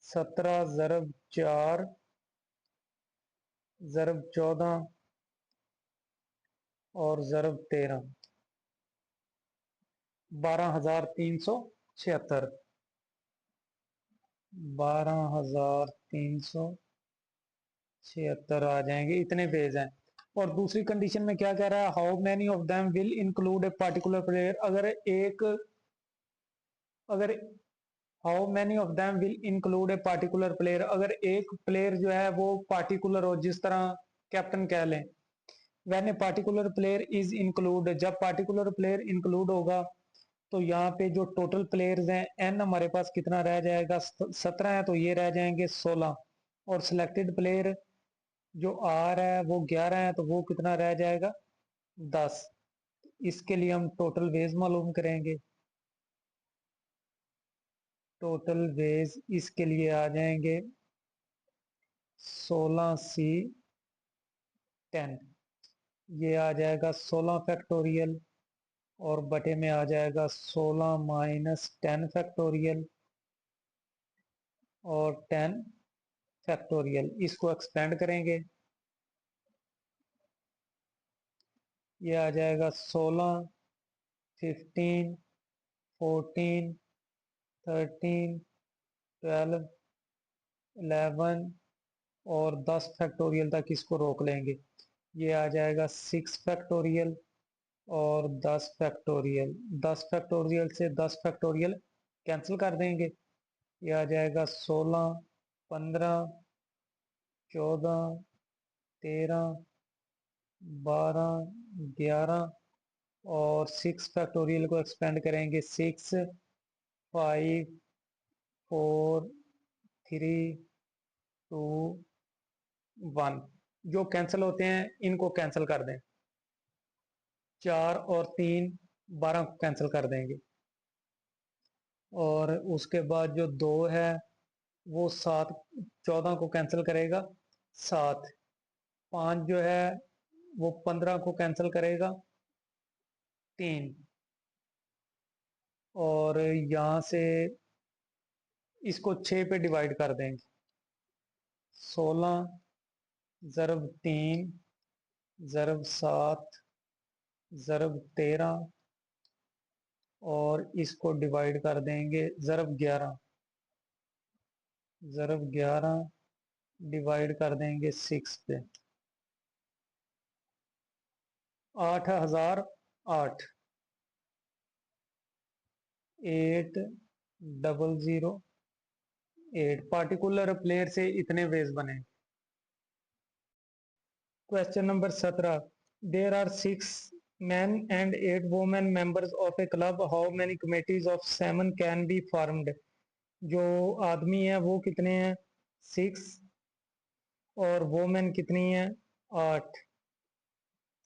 17 ज़रब 4 ज़रब 14 और ज़रब 13, 12,376, 12,376 आ जाएंगे, इतने पेज हैं। और दूसरी कंडीशन में क्या कह रहा है, how many of them will include a particular player. अगर how many of them will include a particular player, अगर एक प्लेयर जो है वो पार्टिकुलर हो, जिस तरह कैप्टन कह लें। When A particular player is include, जब पार्टिकुलर प्लेयर इंक्लूड होगा तो यहाँ पे जो टोटल प्लेयर्स हैं एन हमारे पास कितना रह जाएगा, 17 है तो ये रह जाएंगे 16, और सिलेक्टेड प्लेयर जो आर है वो 11 है तो वो कितना रह जाएगा, 10। इसके लिए हम टोटल वेज मालूम करेंगे। टोटल वेज इसके लिए आ जाएंगे 16C 10, ये आ जाएगा 16 फैक्टोरियल, और बटे में आ जाएगा 16 माइनस 10 फैक्टोरियल और 10 फैक्टोरियल। इसको एक्सपेंड करेंगे, ये आ जाएगा 16, 15, 14, 13, 12, 11 और 10 फैक्टोरियल तक इसको रोक लेंगे। ये आ जाएगा 6 फैक्टोरियल और 10 फैक्टोरियल, 10 फैक्टोरियल से 10 फैक्टोरियल कैंसिल कर देंगे। ये आ जाएगा 16, 15, 14, 13, 12, 11 और 6 फैक्टोरियल को एक्सपेंड करेंगे, 6, 5, 4, 3, 2, 1। जो कैंसिल होते हैं इनको कैंसिल कर दें, 4 और 3 12 को कैंसिल कर देंगे, और उसके बाद जो 2 है वो 7 14 को कैंसिल करेगा, 7, 5 जो है वो 15 को कैंसिल करेगा, 3, और यहाँ से इसको 6 पे डिवाइड कर देंगे, 16 ज़रब 3 ज़रब 7 ज़रब 13, और इसको डिवाइड कर देंगे ज़रब 11, ज़रब 11 डिवाइड कर देंगे 6 पे, 8,008, 8,008 पार्टिकुलर प्लेयर से इतने वेज बने। Question number 17, there are 6 men and 8 women members of a club, how many committees of 7 can be formed? जो आदमी है वो कितने हैं? 6 और वोमेन कितनी है? 8।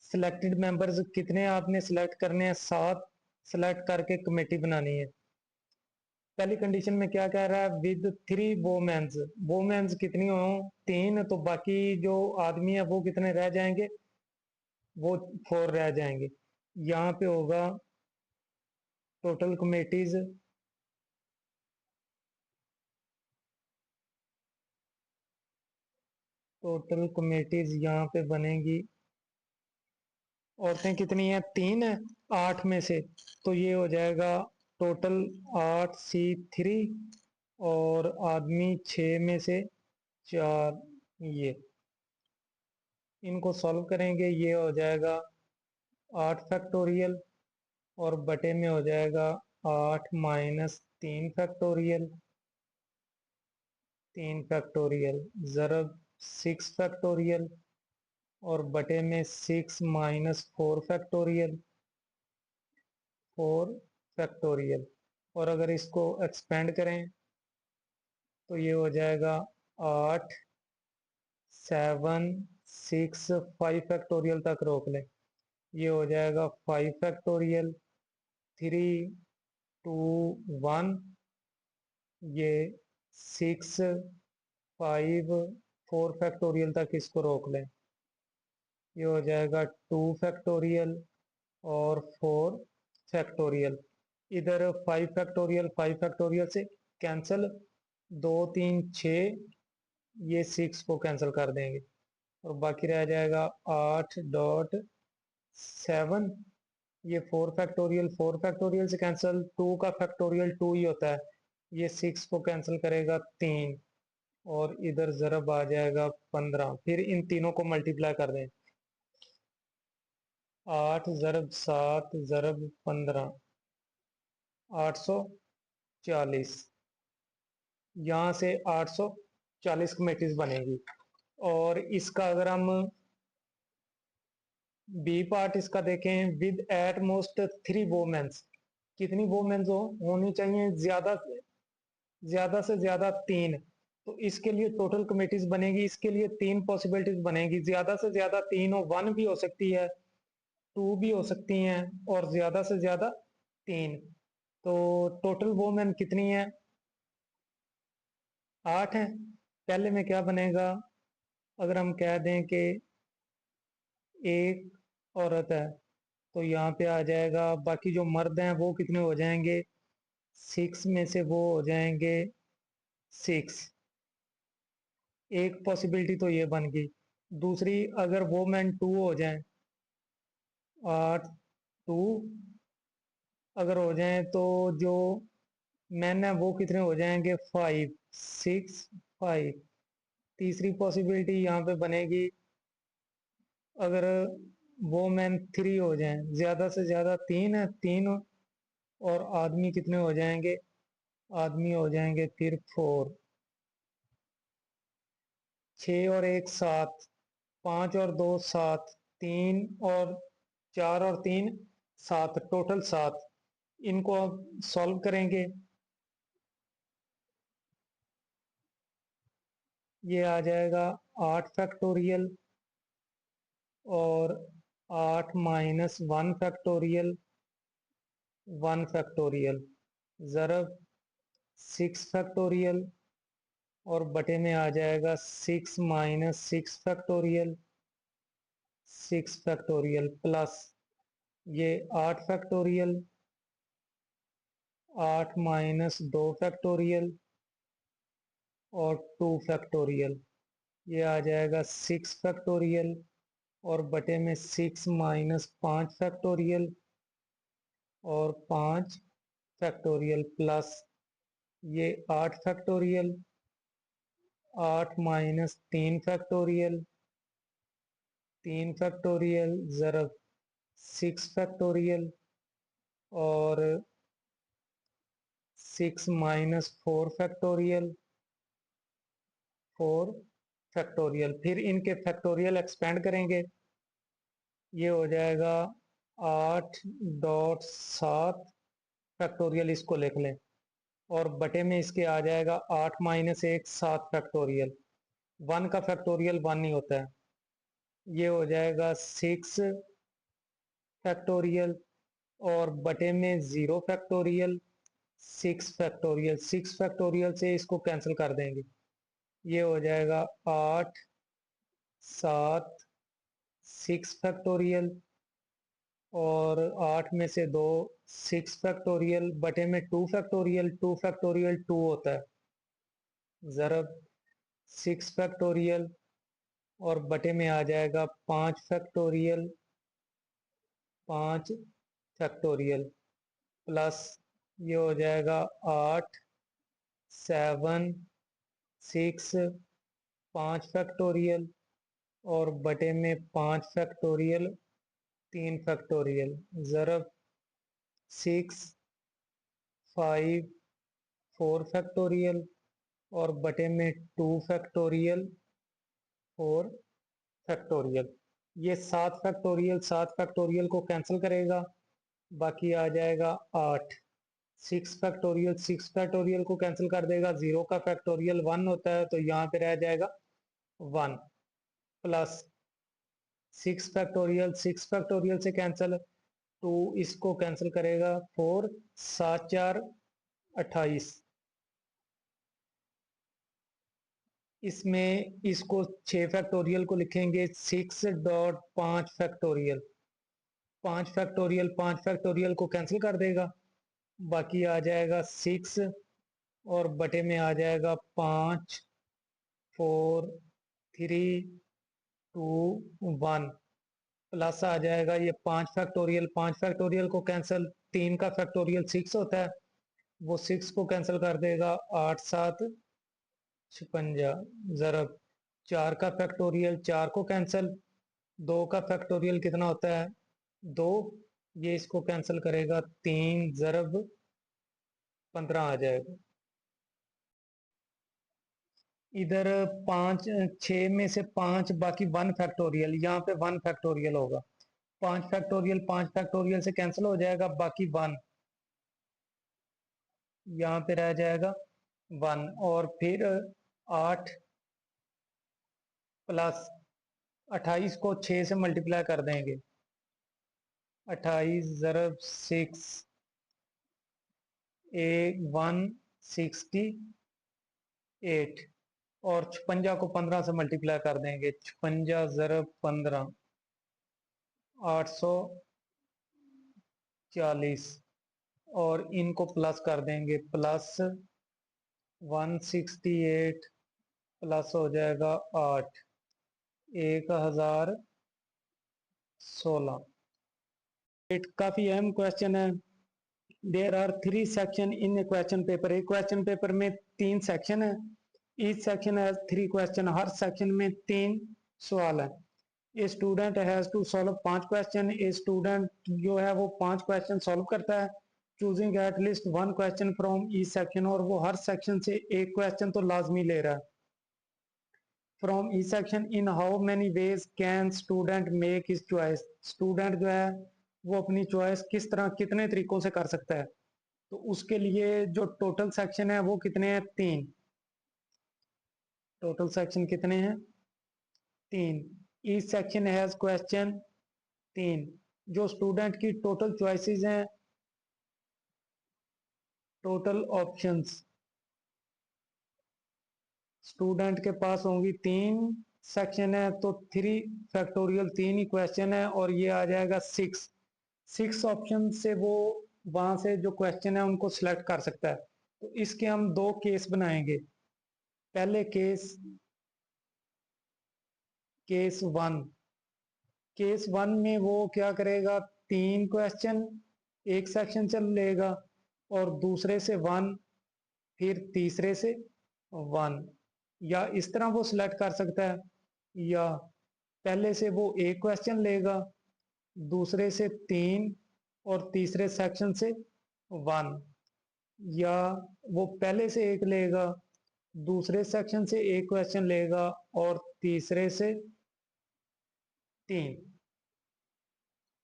सिलेक्टेड मेंबर्स कितने आपने सिलेक्ट करने हैं? 7 सिलेक्ट करके कमेटी बनानी है। पहली कंडीशन में क्या कह रहा है? विद 3 वोमेन्स, वोमेन्स कितनी हो? 3, तो बाकी जो आदमी है वो कितने रह जाएंगे? वो 4 रह जाएंगे। यहाँ पे होगा टोटल कमेटीज, टोटल कमेटीज यहाँ पे बनेगी। औरतें कितनी हैं? 3 है 8 में से, तो ये हो जाएगा टोटल 8C3 और आदमी 6 में से 4। ये इनको सॉल्व करेंगे, ये हो जाएगा 8 फैक्टोरियल और बटे में हो जाएगा 8 माइनस 3 फैक्टोरियल, 3 फैक्टोरियल ज़रब 6 फैक्टोरियल और बटे में 6 माइनस 4 फैक्टोरियल, 4 फैक्टोरियल। और अगर इसको एक्सपेंड करें तो ये हो जाएगा 8 7 6 5 फैक्टोरियल तक रोक लें। ये हो जाएगा 5 फैक्टोरियल 3 2 1, ये 6 5 4 फैक्टोरियल तक इसको रोक लें। ये हो जाएगा 2 फैक्टोरियल और 4 फैक्टोरियल। इधर 5 फैक्टोरियल 5 फैक्टोरियल से कैंसिल, 2 3 6, ये 6 को कैंसिल कर देंगे और बाकी रह जाएगा 8.7। ये 4 फैक्टोरियल 4 फैक्टोरियल से कैंसिल, 2 का फैक्टोरियल 2 ही होता है, ये 6 को कैंसिल करेगा 3 और इधर ज़रब आ जाएगा 15। फिर इन तीनों को मल्टीप्लाई कर दें, 8 ज़रब 7 ज़रब 15, 840। यहाँ से 840 कमेटीज बनेगी। और इसका अगर हम बी पार्ट इसका देखें, विद एट मोस्ट 3 वोमेन्स, कितनी वोमेन्स होनी चाहिए? ज्यादा से ज्यादा 3। तो इसके लिए टोटल कमेटीज बनेगी, इसके लिए 3 पॉसिबिलिटीज बनेगी। ज्यादा से ज्यादा 3 हो, 1 भी हो सकती है, 2 भी हो सकती हैं और ज्यादा से ज्यादा 3। तो टोटल वोमेन कितनी है? 8 है। पहले में क्या बनेगा? अगर हम कह दें कि एक औरत है तो यहाँ पे आ जाएगा, बाकी जो मर्द हैं वो कितने हो जाएंगे? 6 में से वो हो जाएंगे 6। एक पॉसिबिलिटी तो ये बन गई। दूसरी, अगर वो मैन 2 हो जाए, 8 2 अगर हो जाए तो जो मैन है वो कितने हो जाएंगे? 5 6 5। तीसरी पॉसिबिलिटी यहाँ पे बनेगी, अगर वो मैन 3 हो जाए, ज्यादा से ज्यादा 3 है, 3 और आदमी कितने हो जाएंगे? आदमी हो जाएंगे फिर 4। 6 और 1 7, 5 और 2 7, 3 और 4 और 3 7, टोटल 7। इनको अब सॉल्व करेंगे, ये आ जाएगा 8 फैक्टोरियल और 8 माइनस 1 फैक्टोरियल, 1 फैक्टोरियल ज़रब 6 फैक्टोरियल और बटे में आ जाएगा 6 माइनस 6 फैक्टोरियल, 6 फैक्टोरियल प्लस ये 8 फैक्टोरियल, 8 माइनस 2 फैक्टोरियल और 2 फैक्टोरियल। ये आ जाएगा 6 फैक्टोरियल और बटे में 6 माइनस 5 फैक्टोरियल और 5 फैक्टोरियल प्लस ये 8 फैक्टोरियल, 8 माइनस 3 फैक्टोरियल, 3 फैक्टोरियल ज़रब 6 फैक्टोरियल और 6 माइनस 4 फैक्टोरियल, 4 फैक्टोरियल, फिर इनके फैक्टोरियल एक्सपेंड करेंगे, ये हो जाएगा 8.7 फैक्टोरियल, इसको लिख लें, और बटे में इसके आ जाएगा 8 - 1 7 फैक्टोरियल। 1 का फैक्टोरियल 1 ही होता है, ये हो जाएगा 6 फैक्टोरियल, और बटे में 0 फैक्टोरियल 6 फैक्टोरियल। 6 फैक्टोरियल से इसको कैंसिल कर देंगे, ये हो जाएगा 8 7 6 फैक्टोरियल, और 8 में से 2 6 फैक्टोरियल, बटे में 2 फैक्टोरियल। 2 फैक्टोरियल 2 होता है, ज़रब 6 फैक्टोरियल, और बटे में आ जाएगा 5 फैक्टोरियल 5 फैक्टोरियल, प्लस ये हो जाएगा 8 7 6 5 फैक्टोरियल, और बटे में 5 फैक्टोरियल 3 फैक्टोरियल, ज़रब 6 5 4 फैक्टोरियल, और बटे में 2 फैक्टोरियल 4 फैक्टोरियल। ये 7 फैक्टोरियल 7 फैक्टोरियल को कैंसिल करेगा, बाकी आ जाएगा 8। 6 फैक्टोरियल 6 फैक्टोरियल को कैंसिल कर देगा, 0 का फैक्टोरियल 1 होता है, तो यहाँ पे रह जाएगा 1, प्लस 6 फैक्टोरियल 6 फैक्टोरियल से कैंसिल, 2 इसको कैंसिल करेगा, 4 7 4 28। इसमें इसको 6 फैक्टोरियल को लिखेंगे 6.5 फैक्टोरियल। 5 फैक्टोरियल को कैंसिल कर देगा, बाकी आ जाएगा 6, और बटे में आ जाएगा 5 4 3 2 1, प्लस आ जाएगा ये 5 फैक्टोरियल को कैंसिल, 3 का फैक्टोरियल 6 होता है, वो 6 को कैंसिल कर देगा, 8 7 56, ज़रब 4 का फैक्टोरियल 4 को कैंसिल, 2 का फैक्टोरियल कितना होता है 2, ये इसको कैंसिल करेगा, 3 ज़रब 15 आ जाएगा। इधर 5 6 में से 5 बाकी 1 फैक्टोरियल, यहाँ पे 1 फैक्टोरियल होगा, 5 फैक्टोरियल से कैंसिल हो जाएगा, बाकी 1 यहाँ पे रह जाएगा 1, और फिर 8 प्लस 28 को 6 से मल्टीप्लाई कर देंगे, 28 ज़रब 6 168, और 56 को 15 से मल्टीप्लाई कर देंगे, 56 ज़रब 15 840, और इनको प्लस कर देंगे, प्लस 168 प्लस हो जाएगा 8 1016। काफी अहम क्वेश्चन है। There are 3 section in a question paper. एक क्वेश्चन पेपर में 3 सेक्शन है, ईच सेक्शन हैज 3 क्वेश्चन, हर सेक्शन में 3 सवाल है। A student has to solve 5 question. A student जो है वो 5 क्वेश्चन सॉल्व करता है, choosing at least 1 question from each section, और वो हर सेक्शन से एक क्वेश्चन तो लाजमी ले रहा है। From each section, in how many veg can student make his choice. Student जो है वो अपनी चॉइस किस तरह कितने तरीकों से कर सकता है, तो उसके लिए जो टोटल सेक्शन है वो कितने हैं 3। टोटल सेक्शन कितने हैं 3। Each section has question 3। जो स्टूडेंट की टोटल चॉइसेस हैं, टोटल ऑप्शंस स्टूडेंट के पास होंगी 3 सेक्शन है, तो 3 फैक्टोरियल 3 ही क्वेश्चन है, और ये आ जाएगा 6 ऑप्शन से वो वहां से जो क्वेश्चन है उनको सिलेक्ट कर सकता है। तो इसके हम 2 केस बनाएंगे। पहले केस 1। केस 1 में वो क्या करेगा, 3 क्वेश्चन एक सेक्शन से लेगा, और दूसरे से 1, फिर तीसरे से 1, या इस तरह वो सिलेक्ट कर सकता है, या पहले से वो एक क्वेश्चन लेगा, दूसरे से 3, और तीसरे सेक्शन से 1, या वो पहले से एक लेगा, दूसरे सेक्शन से एक क्वेश्चन लेगा और तीसरे से 3।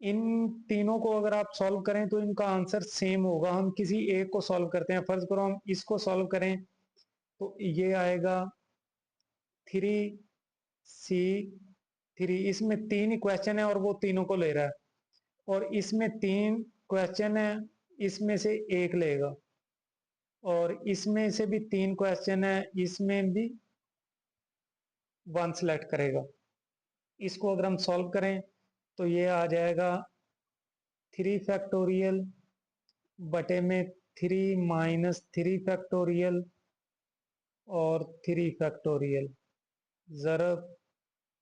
इन तीनों को अगर आप सॉल्व करें तो इनका आंसर सेम होगा। हम किसी एक को सॉल्व करते हैं, फर्ज करो हम इसको सॉल्व करें तो ये आएगा 3C3। इसमें 3 ही क्वेश्चन है और वो तीनों को ले रहा है, और इसमें 3 क्वेश्चन है, इसमें से एक लेगा, और इसमें से भी 3 क्वेश्चन है, इसमें भी 1 सेलेक्ट करेगा। इसको अगर हम सॉल्व करें तो ये आ जाएगा 3 फैक्टोरियल बटे में 3 - 3 फैक्टोरियल और 3 फैक्टोरियल, ज़रब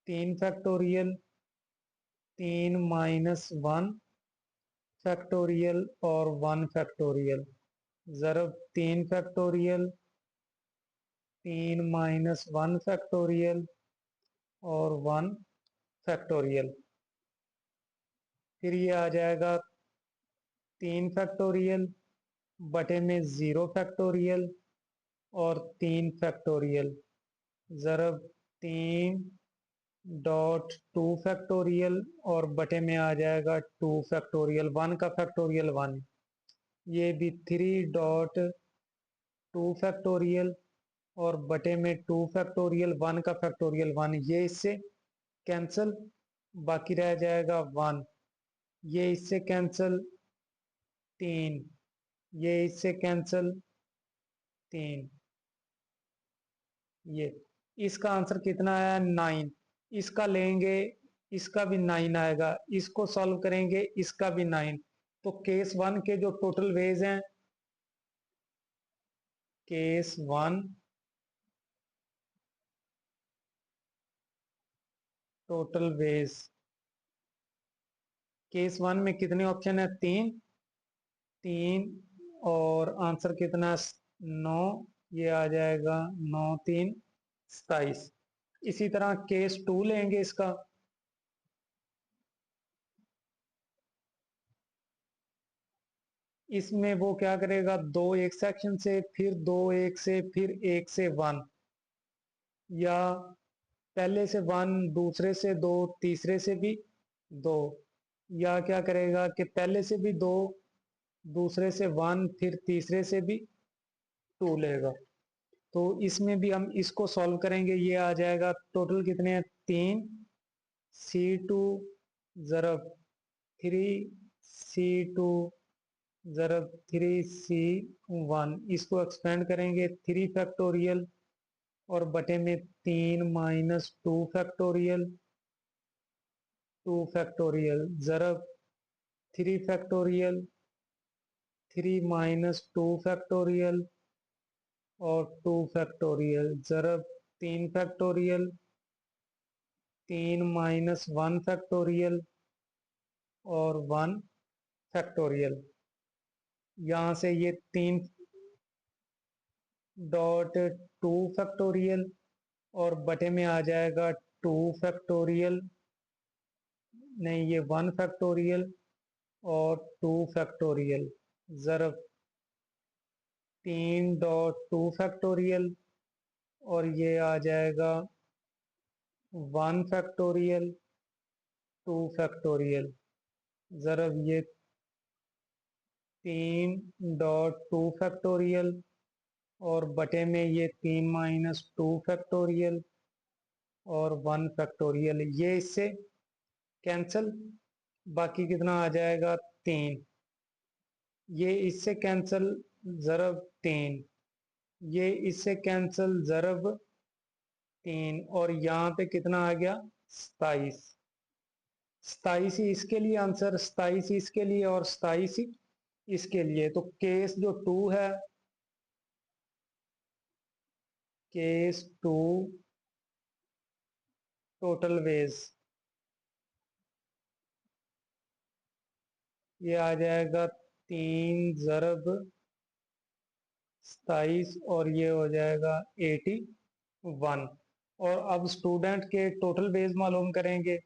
3 फैक्टोरियल, 3 - 1 फैक्टोरियल और 1 फैक्टोरियल, ज़रब 3 फैक्टोरियल, 3 - 1 फैक्टोरियल और 1 फैक्टोरियल। फिर ये आ जाएगा 3 फैक्टोरियल बटे में 0 फैक्टोरियल और 3 फैक्टोरियल, ज़रब 3.2 फैक्टोरियल और बटे में आ जाएगा 2 फैक्टोरियल। 1 का फैक्टोरियल 1, ये भी 3.2 फैक्टोरियल और बटे में 2 फैक्टोरियल। 1 का फैक्टोरियल 1, ये इससे कैंसिल, बाकी रह जाएगा 1। ये इससे कैंसिल 3, ये इससे कैंसिल 3। ये इसका आंसर कितना आया? 9। इसका लेंगे, इसका भी 9 आएगा। इसको सॉल्व करेंगे, इसका भी 9। तो केस 1 के जो टोटल वेज हैं, केस 1 टोटल वेज, केस 1 में कितने ऑप्शन है? 3। 3 और आंसर कितना? 9। ये आ जाएगा 9 3 27। इसी तरह केस 2 लेंगे इसका, इसमें वो क्या करेगा? 2 एक सेक्शन से, फिर 2 एक से, फिर 1 से 1, या पहले से 1, दूसरे से 2, तीसरे से भी 2, या क्या करेगा कि पहले से भी 2, दूसरे से 1, फिर तीसरे से भी 2 लेगा। तो इसमें भी हम इसको सॉल्व करेंगे। ये आ जाएगा टोटल कितने हैं? 3C2 ज़रब 3C2 ज़रब 3C1। इसको एक्सपेंड करेंगे 3 फैक्टोरियल और बटे में 3 - 2 फैक्टोरियल, 2 फैक्टोरियल, ज़रब 3 फैक्टोरियल, 3 - 2 फैक्टोरियल और 2 फैक्टोरियल, ज़रब 3 फैक्टोरियल, 3 - 1 फैक्टोरियल और 1 फैक्टोरियल। यहाँ से ये 3.2 फैक्टोरियल और बटे में आ जाएगा 2 फैक्टोरियल, नहीं ये 1 फैक्टोरियल और 2 फैक्टोरियल, ज़रब 3.2 फैक्टोरियल और ये आ जाएगा 1 फैक्टोरियल, 2 फैक्टोरियल, ज़रब ये 3.2 फैक्टोरियल और बटे में ये 3 - 2 फैक्टोरियल और 1 फैक्टोरियल, ये इससे कैंसल, बाकी कितना आ जाएगा? 3। ये इससे कैंसल, ज़रब 3। ये इससे कैंसल, ज़रब 3, और यहाँ पे कितना आ गया? 27। 27 ही इसके लिए आंसर, 27 ही इसके लिए और 27 ही इसके लिए। तो केस जो 2 है, केस 2 टोटल वेज, ये आ जाएगा 3 × 27 और ये हो जाएगा 81। और अब स्टूडेंट के टोटल वेज मालूम करेंगे।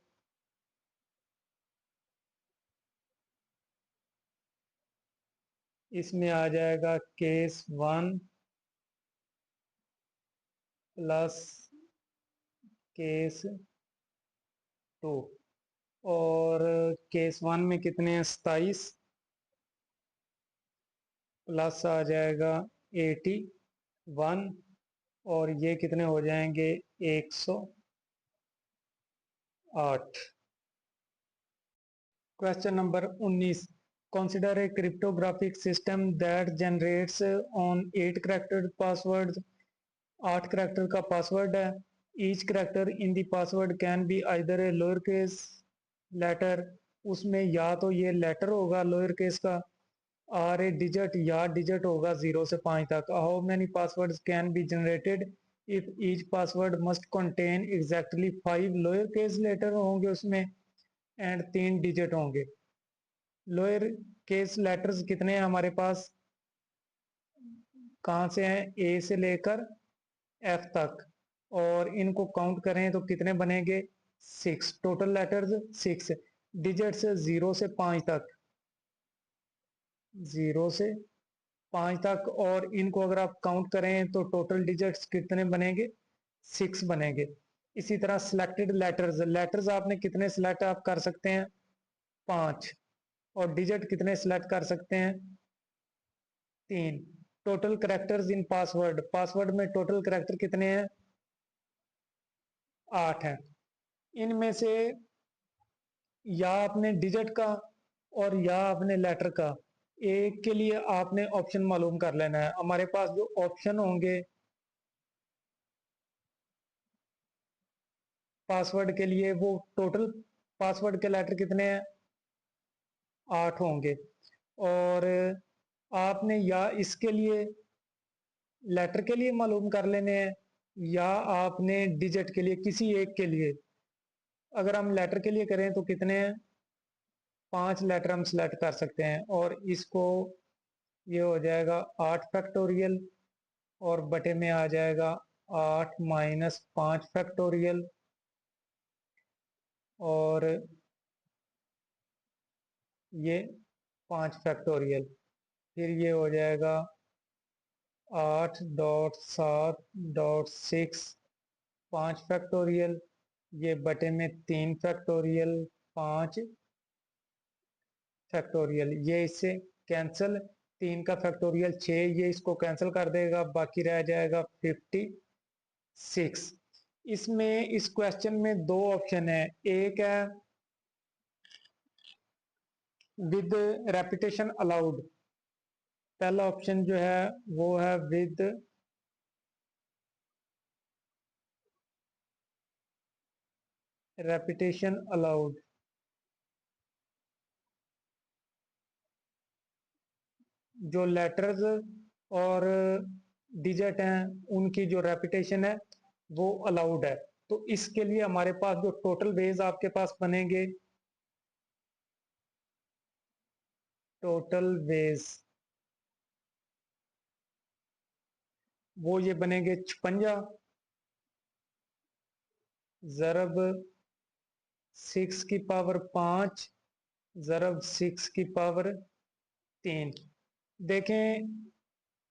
इसमें आ जाएगा केस 1 प्लस केस 2, और केस 1 में कितने हैं 27, प्लस आ जाएगा 81, और ये कितने हो जाएंगे 108। Question number 19, consider a cryptographic system that generates on 8 character password. 8 character का पासवर्ड है। Each character in the password can be either a lower case letter, उसमें या तो ये लेटर होगा लोअर केस का, आर ए डिजिट, या digit होगा 0 से 5 तक। How many passwords can be generated if each password must contain exactly 5 lower case letter होंगे उसमें, एंड 3 डिजिट होंगे। लोअर केस लेटर्स कितने हैं हमारे पास, कहाँ से हैं, ए से लेकर एफ तक, और इनको काउंट करें तो कितने बनेंगे 6, टोटल लेटर्स 6, डिजिट्स 0 से 5 तक, 0 से 5 तक, और इनको अगर आप काउंट करें तो टोटल डिजिट्स कितने बनेंगे 6 बनेंगे। इसी तरह सिलेक्टेड लेटर्स, लेटर्स आपने कितने सिलेक्ट आप कर सकते हैं 5, और डिजिट कितने सिलेक्ट कर सकते हैं 3। Total characters in password, password में टोटल करेक्टर कितने हैं 8 हैं। इनमें से या आपने डिजिट का और या आपने लेटर का, एक के लिए आपने ऑप्शन मालूम कर लेना है। हमारे पास जो ऑप्शन होंगे पासवर्ड के लिए, वो टोटल पासवर्ड के लेटर कितने हैं 8 होंगे, और आपने या इसके लिए लेटर के लिए मालूम कर लेने हैं, या आपने डिजिट के लिए, किसी एक के लिए। अगर हम लेटर के लिए करें तो कितने हैं 5 लेटर हम सेलेक्ट कर सकते हैं, और इसको ये हो जाएगा 8 फैक्टोरियल, और बटे में आ जाएगा 8 माइनस 5 फैक्टोरियल, और ये 5 फैक्टोरियल, फिर ये हो जाएगा 8.7.6 5 फैक्टोरियल, ये बटे में 3 फैक्टोरियल 5 फैक्टोरियल, ये इससे कैंसिल, 3 का फैक्टोरियल 6, ये इसको कैंसिल कर देगा, बाकी रह जाएगा 56। इसमें इस क्वेश्चन में दो ऑप्शन है, एक है विद रेपिटेशन अलाउड, पहला ऑप्शन जो है वो है विद रेपिटेशन अलाउड। जो लेटर्स और डिजिट हैं उनकी जो रेपिटेशन है वो अलाउड है। तो इसके लिए हमारे पास जो टोटल वेज आपके पास बनेंगे, टोटल वेज वो ये बनेंगे 56 ज़रब 6 की पावर 5 ज़रब 6 की पावर 3। देखें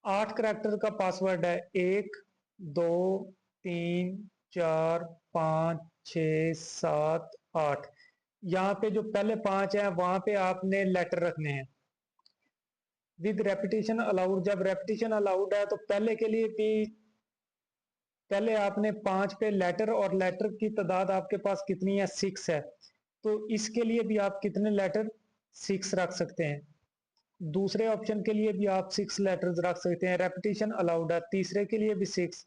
8 करैक्टर का पासवर्ड है, 1 2 3 4 5 6 7 8। यहाँ पे जो पहले 5 है वहां पे आपने लेटर रखने हैं। विद रेपिटेशन अलाउड, जब रेपिटेशन अलाउड है तो पहले के लिए भी, पहले आपने 5 पे लेटर, और लेटर की तादाद आपके पास कितनी है 6 है, तो इसके लिए भी आप कितने लेटर 6 रख सकते हैं। दूसरे ऑप्शन के लिए भी आप 6 लेटर्स रख सकते हैं, रेपिटेशन अलाउड है। तीसरे के लिए भी 6,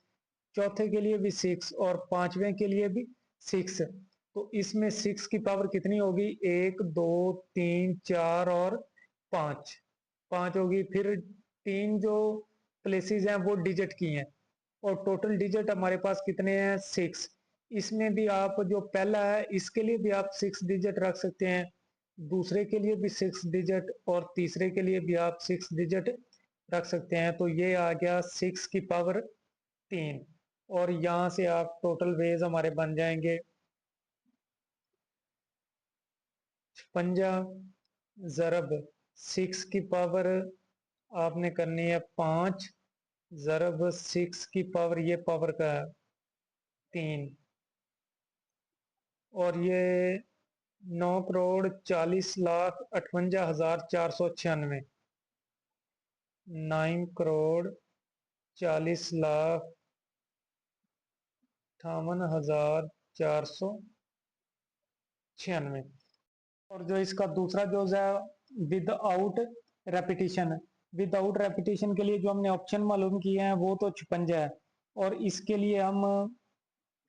चौथे के लिए भी 6, और पांचवें के लिए भी 6। तो इसमें 6 की पावर कितनी होगी, 1 2 3 4 और 5, 5 होगी। फिर 3 जो प्लेसेस हैं वो डिजिट की हैं, और टोटल डिजिट हमारे पास कितने हैं 6। इसमें भी आप जो पहला है इसके लिए भी आप 6 डिजिट रख सकते हैं, दूसरे के लिए भी 6 डिजिट, और तीसरे के लिए भी आप 6 डिजिट रख सकते हैं। तो ये आ गया 6 की पावर 3, और यहाँ से आप टोटल वेज हमारे बन जाएंगे 56 ज़रब 6 की पावर आपने करनी है 5 ज़रब 6 की पावर, ये पावर का है 3, और ये 9,40,58,496, 9,40,58,496। और जो इसका दूसरा जोज है विदाउट रेपिटेशन, विदाउट रेपिटेशन के लिए जो हमने ऑप्शन मालूम किए हैं वो तो 56 है, और इसके लिए हम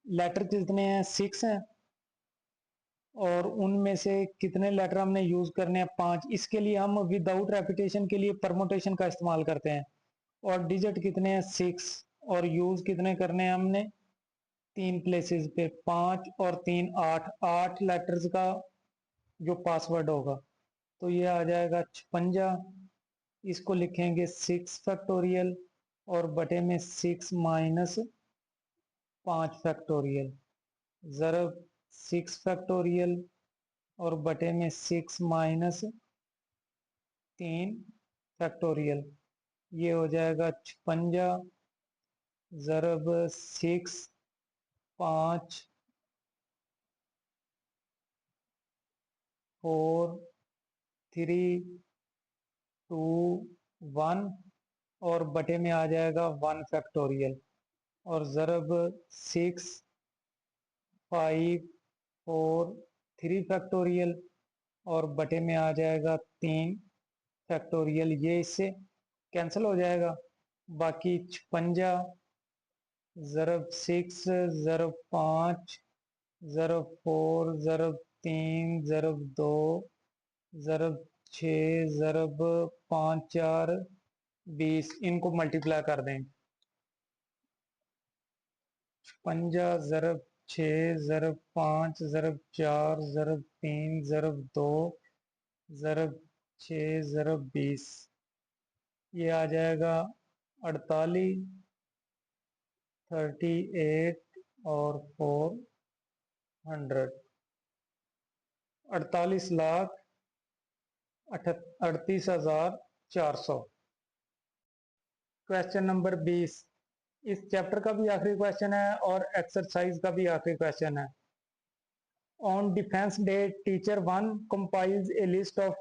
लेटर कितने हैं, 6 हैं, और उनमें से कितने लेटर हमने यूज करने हैं, 5। इसके लिए हम विदाउट रेपिटेशन के लिए परमोटेशन का इस्तेमाल करते हैं, और डिजिट कितने हैं, 6, और यूज कितने करने हैं हमने, 3 प्लेसेस पे, 5 और 3 8, 8 लेटर्स का जो पासवर्ड होगा। तो ये आ जाएगा 56, इसको लिखेंगे 6 फैक्टोरियल, और बटे में 6 माइनस 5 फैक्टोरियल, ज़रब 6 फैक्टोरियल और बटे में 6 माइनस 3 फैक्टोरियल, ये हो जाएगा 56, ज़रब 6, 5, 4, 3, 2, 1, और बटे में आ जाएगा 1 फैक्टोरियल, और ज़रब 6, 5, 4, 3 फैक्टोरियल, और बटे में आ जाएगा 3 फैक्टोरियल। ये इससे कैंसिल हो जाएगा, बाकी 56, ज़रब 6, ज़रब 5, ज़रब 4, ज़रब 3, ज़रब 2, ज़रब 6, ज़रब 5 4 20, इनको मल्टीप्लाई कर दें। 56, ज़रब 6, ज़रब 5, ज़रब 4, ज़रब 3, ज़रब 2, ज़रब 6, ज़रब 20, ये आ जाएगा 48, 38 और 400, 48,38,400। क्वेश्चन नंबर 20, इस चैप्टर का भी आखिरी क्वेश्चन है और एक्सरसाइज का भी आखिरी क्वेश्चन है। On defence day teacher 1 compiles A list of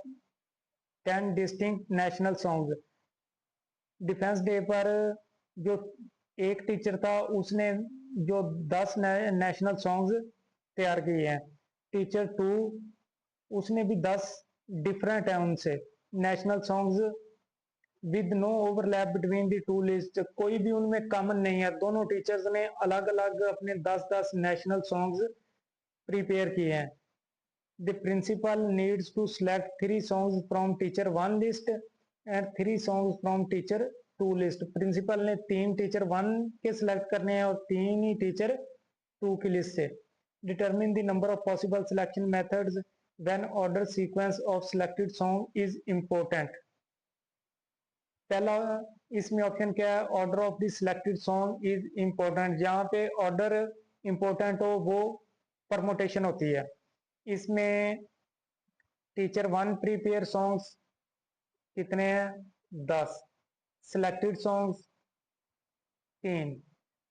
10 distinct national songs. Defence day पर जो एक टीचर था उसने जो 10 नेशनल सॉन्ग्स तैयार किए हैं। टीचर 2 उसने भी 10 डिफरेंट है उनसे national songs with no overlap between the two list, कोई भी उनमें कॉमन नहीं है। दोनों टीचर्स ने अलग अलग अपने 10-10 नेशनल सॉन्ग्स प्रिपेयर किए हैं। The principal needs to select 3 songs from teacher 1 list and 3 songs from teacher 2 list. Principal ने 3 टीचर 1 के सिलेक्ट करने हैं और 3 ही टीचर 2 की लिस्ट से। Determine the number of possible selection methods when order sequence of selected song is important. पहला इसमें option क्या है, order of the selected song is important. जहां पे ऑर्डर इंपॉर्टेंट हो वो परमोटेशन होती है। इसमें टीचर 1 प्रीपेयर सॉन्ग्स कितने हैं, 10। Selected songs 3।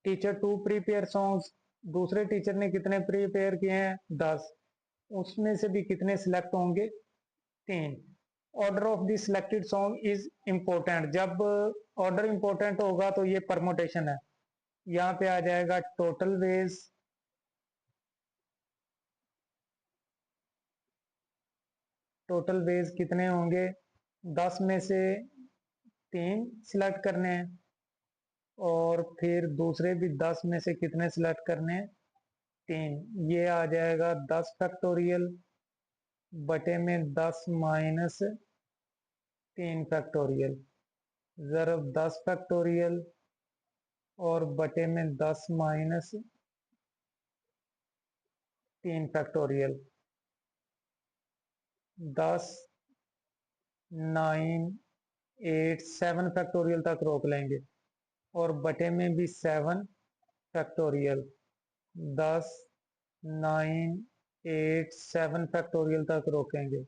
Teacher 2 prepare songs, दूसरे टीचर ने कितने प्रीपेयर किए हैं, 10। उसमें से भी कितने सिलेक्ट होंगे, 3। Order of the selected song is important, जब ऑर्डर इंपॉर्टेंट होगा तो ये परमोटेशन है। यहाँ पे आ जाएगा टोटल वेज, टोटल वेज कितने होंगे, 10 में से 3 सिलेक्ट करने हैं, और फिर दूसरे भी 10 में से कितने सिलेक्ट करने हैं, 3। ये आ जाएगा 10 फैक्टोरियल बटे में 10 माइनस 3 फैक्टोरियल, ज़रब 10 फैक्टोरियल और बटे में 10 माइनस 3 फैक्टोरियल, 10, 9, 8, 7 फैक्टोरियल तक रोक लेंगे, और बटे में भी 7 फैक्टोरियल, 10, 9, 8, 7 फैक्टोरियल तक रोकेंगे,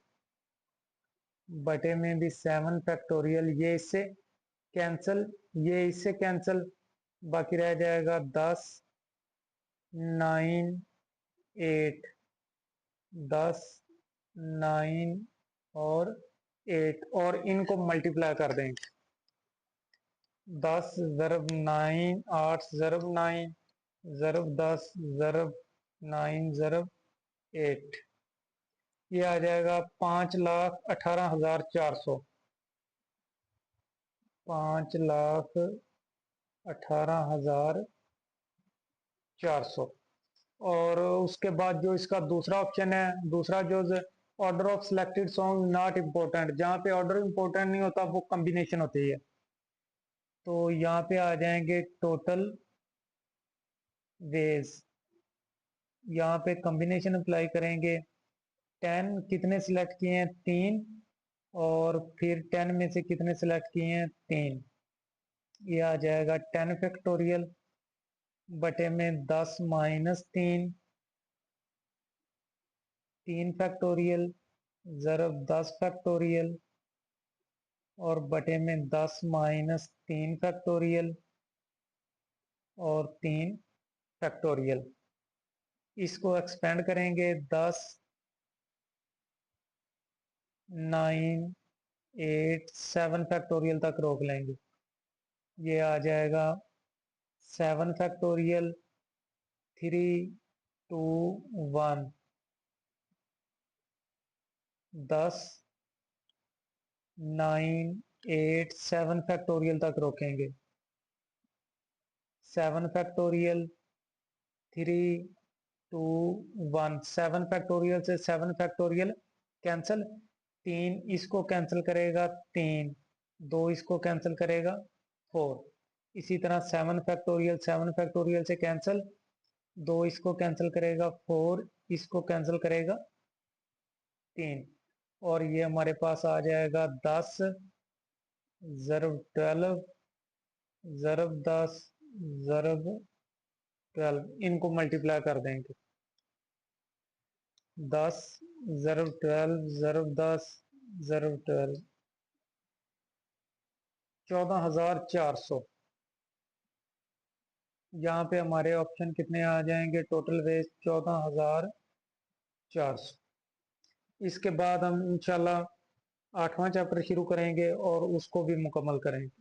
बटे में भी 7 फैक्टोरियल। ये इससे कैंसिल, ये इससे कैंसिल, बाकी रह जाएगा 10 9 8, 10 9 और 8 और इनको मल्टीप्लाई कर देंगे। 10 ज़रब 9 8 ज़रब 9 ज़रब 10 ज़रब 9 ज़रब 8, ये आ जाएगा 5,18,400। 5,18,400। और उसके बाद जो इसका दूसरा ऑप्शन है, दूसरा जो order of selected song not important, जहाँ पे ऑर्डर इम्पोर्टेंट नहीं होता वो कॉम्बिनेशन होती है। तो यहाँ पे आ जाएंगे टोटल वेज, यहाँ पे कॉम्बिनेशन अप्लाई करेंगे। 10 कितने सिलेक्ट किए हैं? 3। और फिर 10 में से कितने सिलेक्ट किए हैं? 3। ये आ जाएगा 10 फैक्टोरियल बटे में 10 माइनस 3, 3 फैक्टोरियल ज़रब 10 फैक्टोरियल और बटे में 10 माइनस 3 फैक्टोरियल और 3 फैक्टोरियल। इसको एक्सपेंड करेंगे 10 9 8 7 फैक्टोरियल तक रोक लेंगे। ये आ जाएगा 7 फैक्टोरियल 3 2 1, 10 9 8 7 फैक्टोरियल तक रोकेंगे। 7 फैक्टोरियल 3 2 1, 7 फैक्टोरियल से 7 फैक्टोरियल कैंसिल, 3 इसको कैंसिल करेगा 3, 2 इसको कैंसिल करेगा 4। इसी तरह 7 फैक्टोरियल से कैंसिल, 2 इसको कैंसिल करेगा 4, इसको कैंसिल करेगा 3। और ये हमारे पास आ जाएगा 10 ज़रब 12 ज़रब 10 ज़रब 12, इनको मल्टीप्लाई कर देंगे। 10 ज़रब 12 ज़रब 10 ज़रब 12, 14,400। यहाँ पे हमारे ऑप्शन कितने आ जाएंगे? Total ways 14,400। इसके बाद हम इंशाल्लाह 8वां चैप्टर शुरू करेंगे और उसको भी मुकम्मल करेंगे।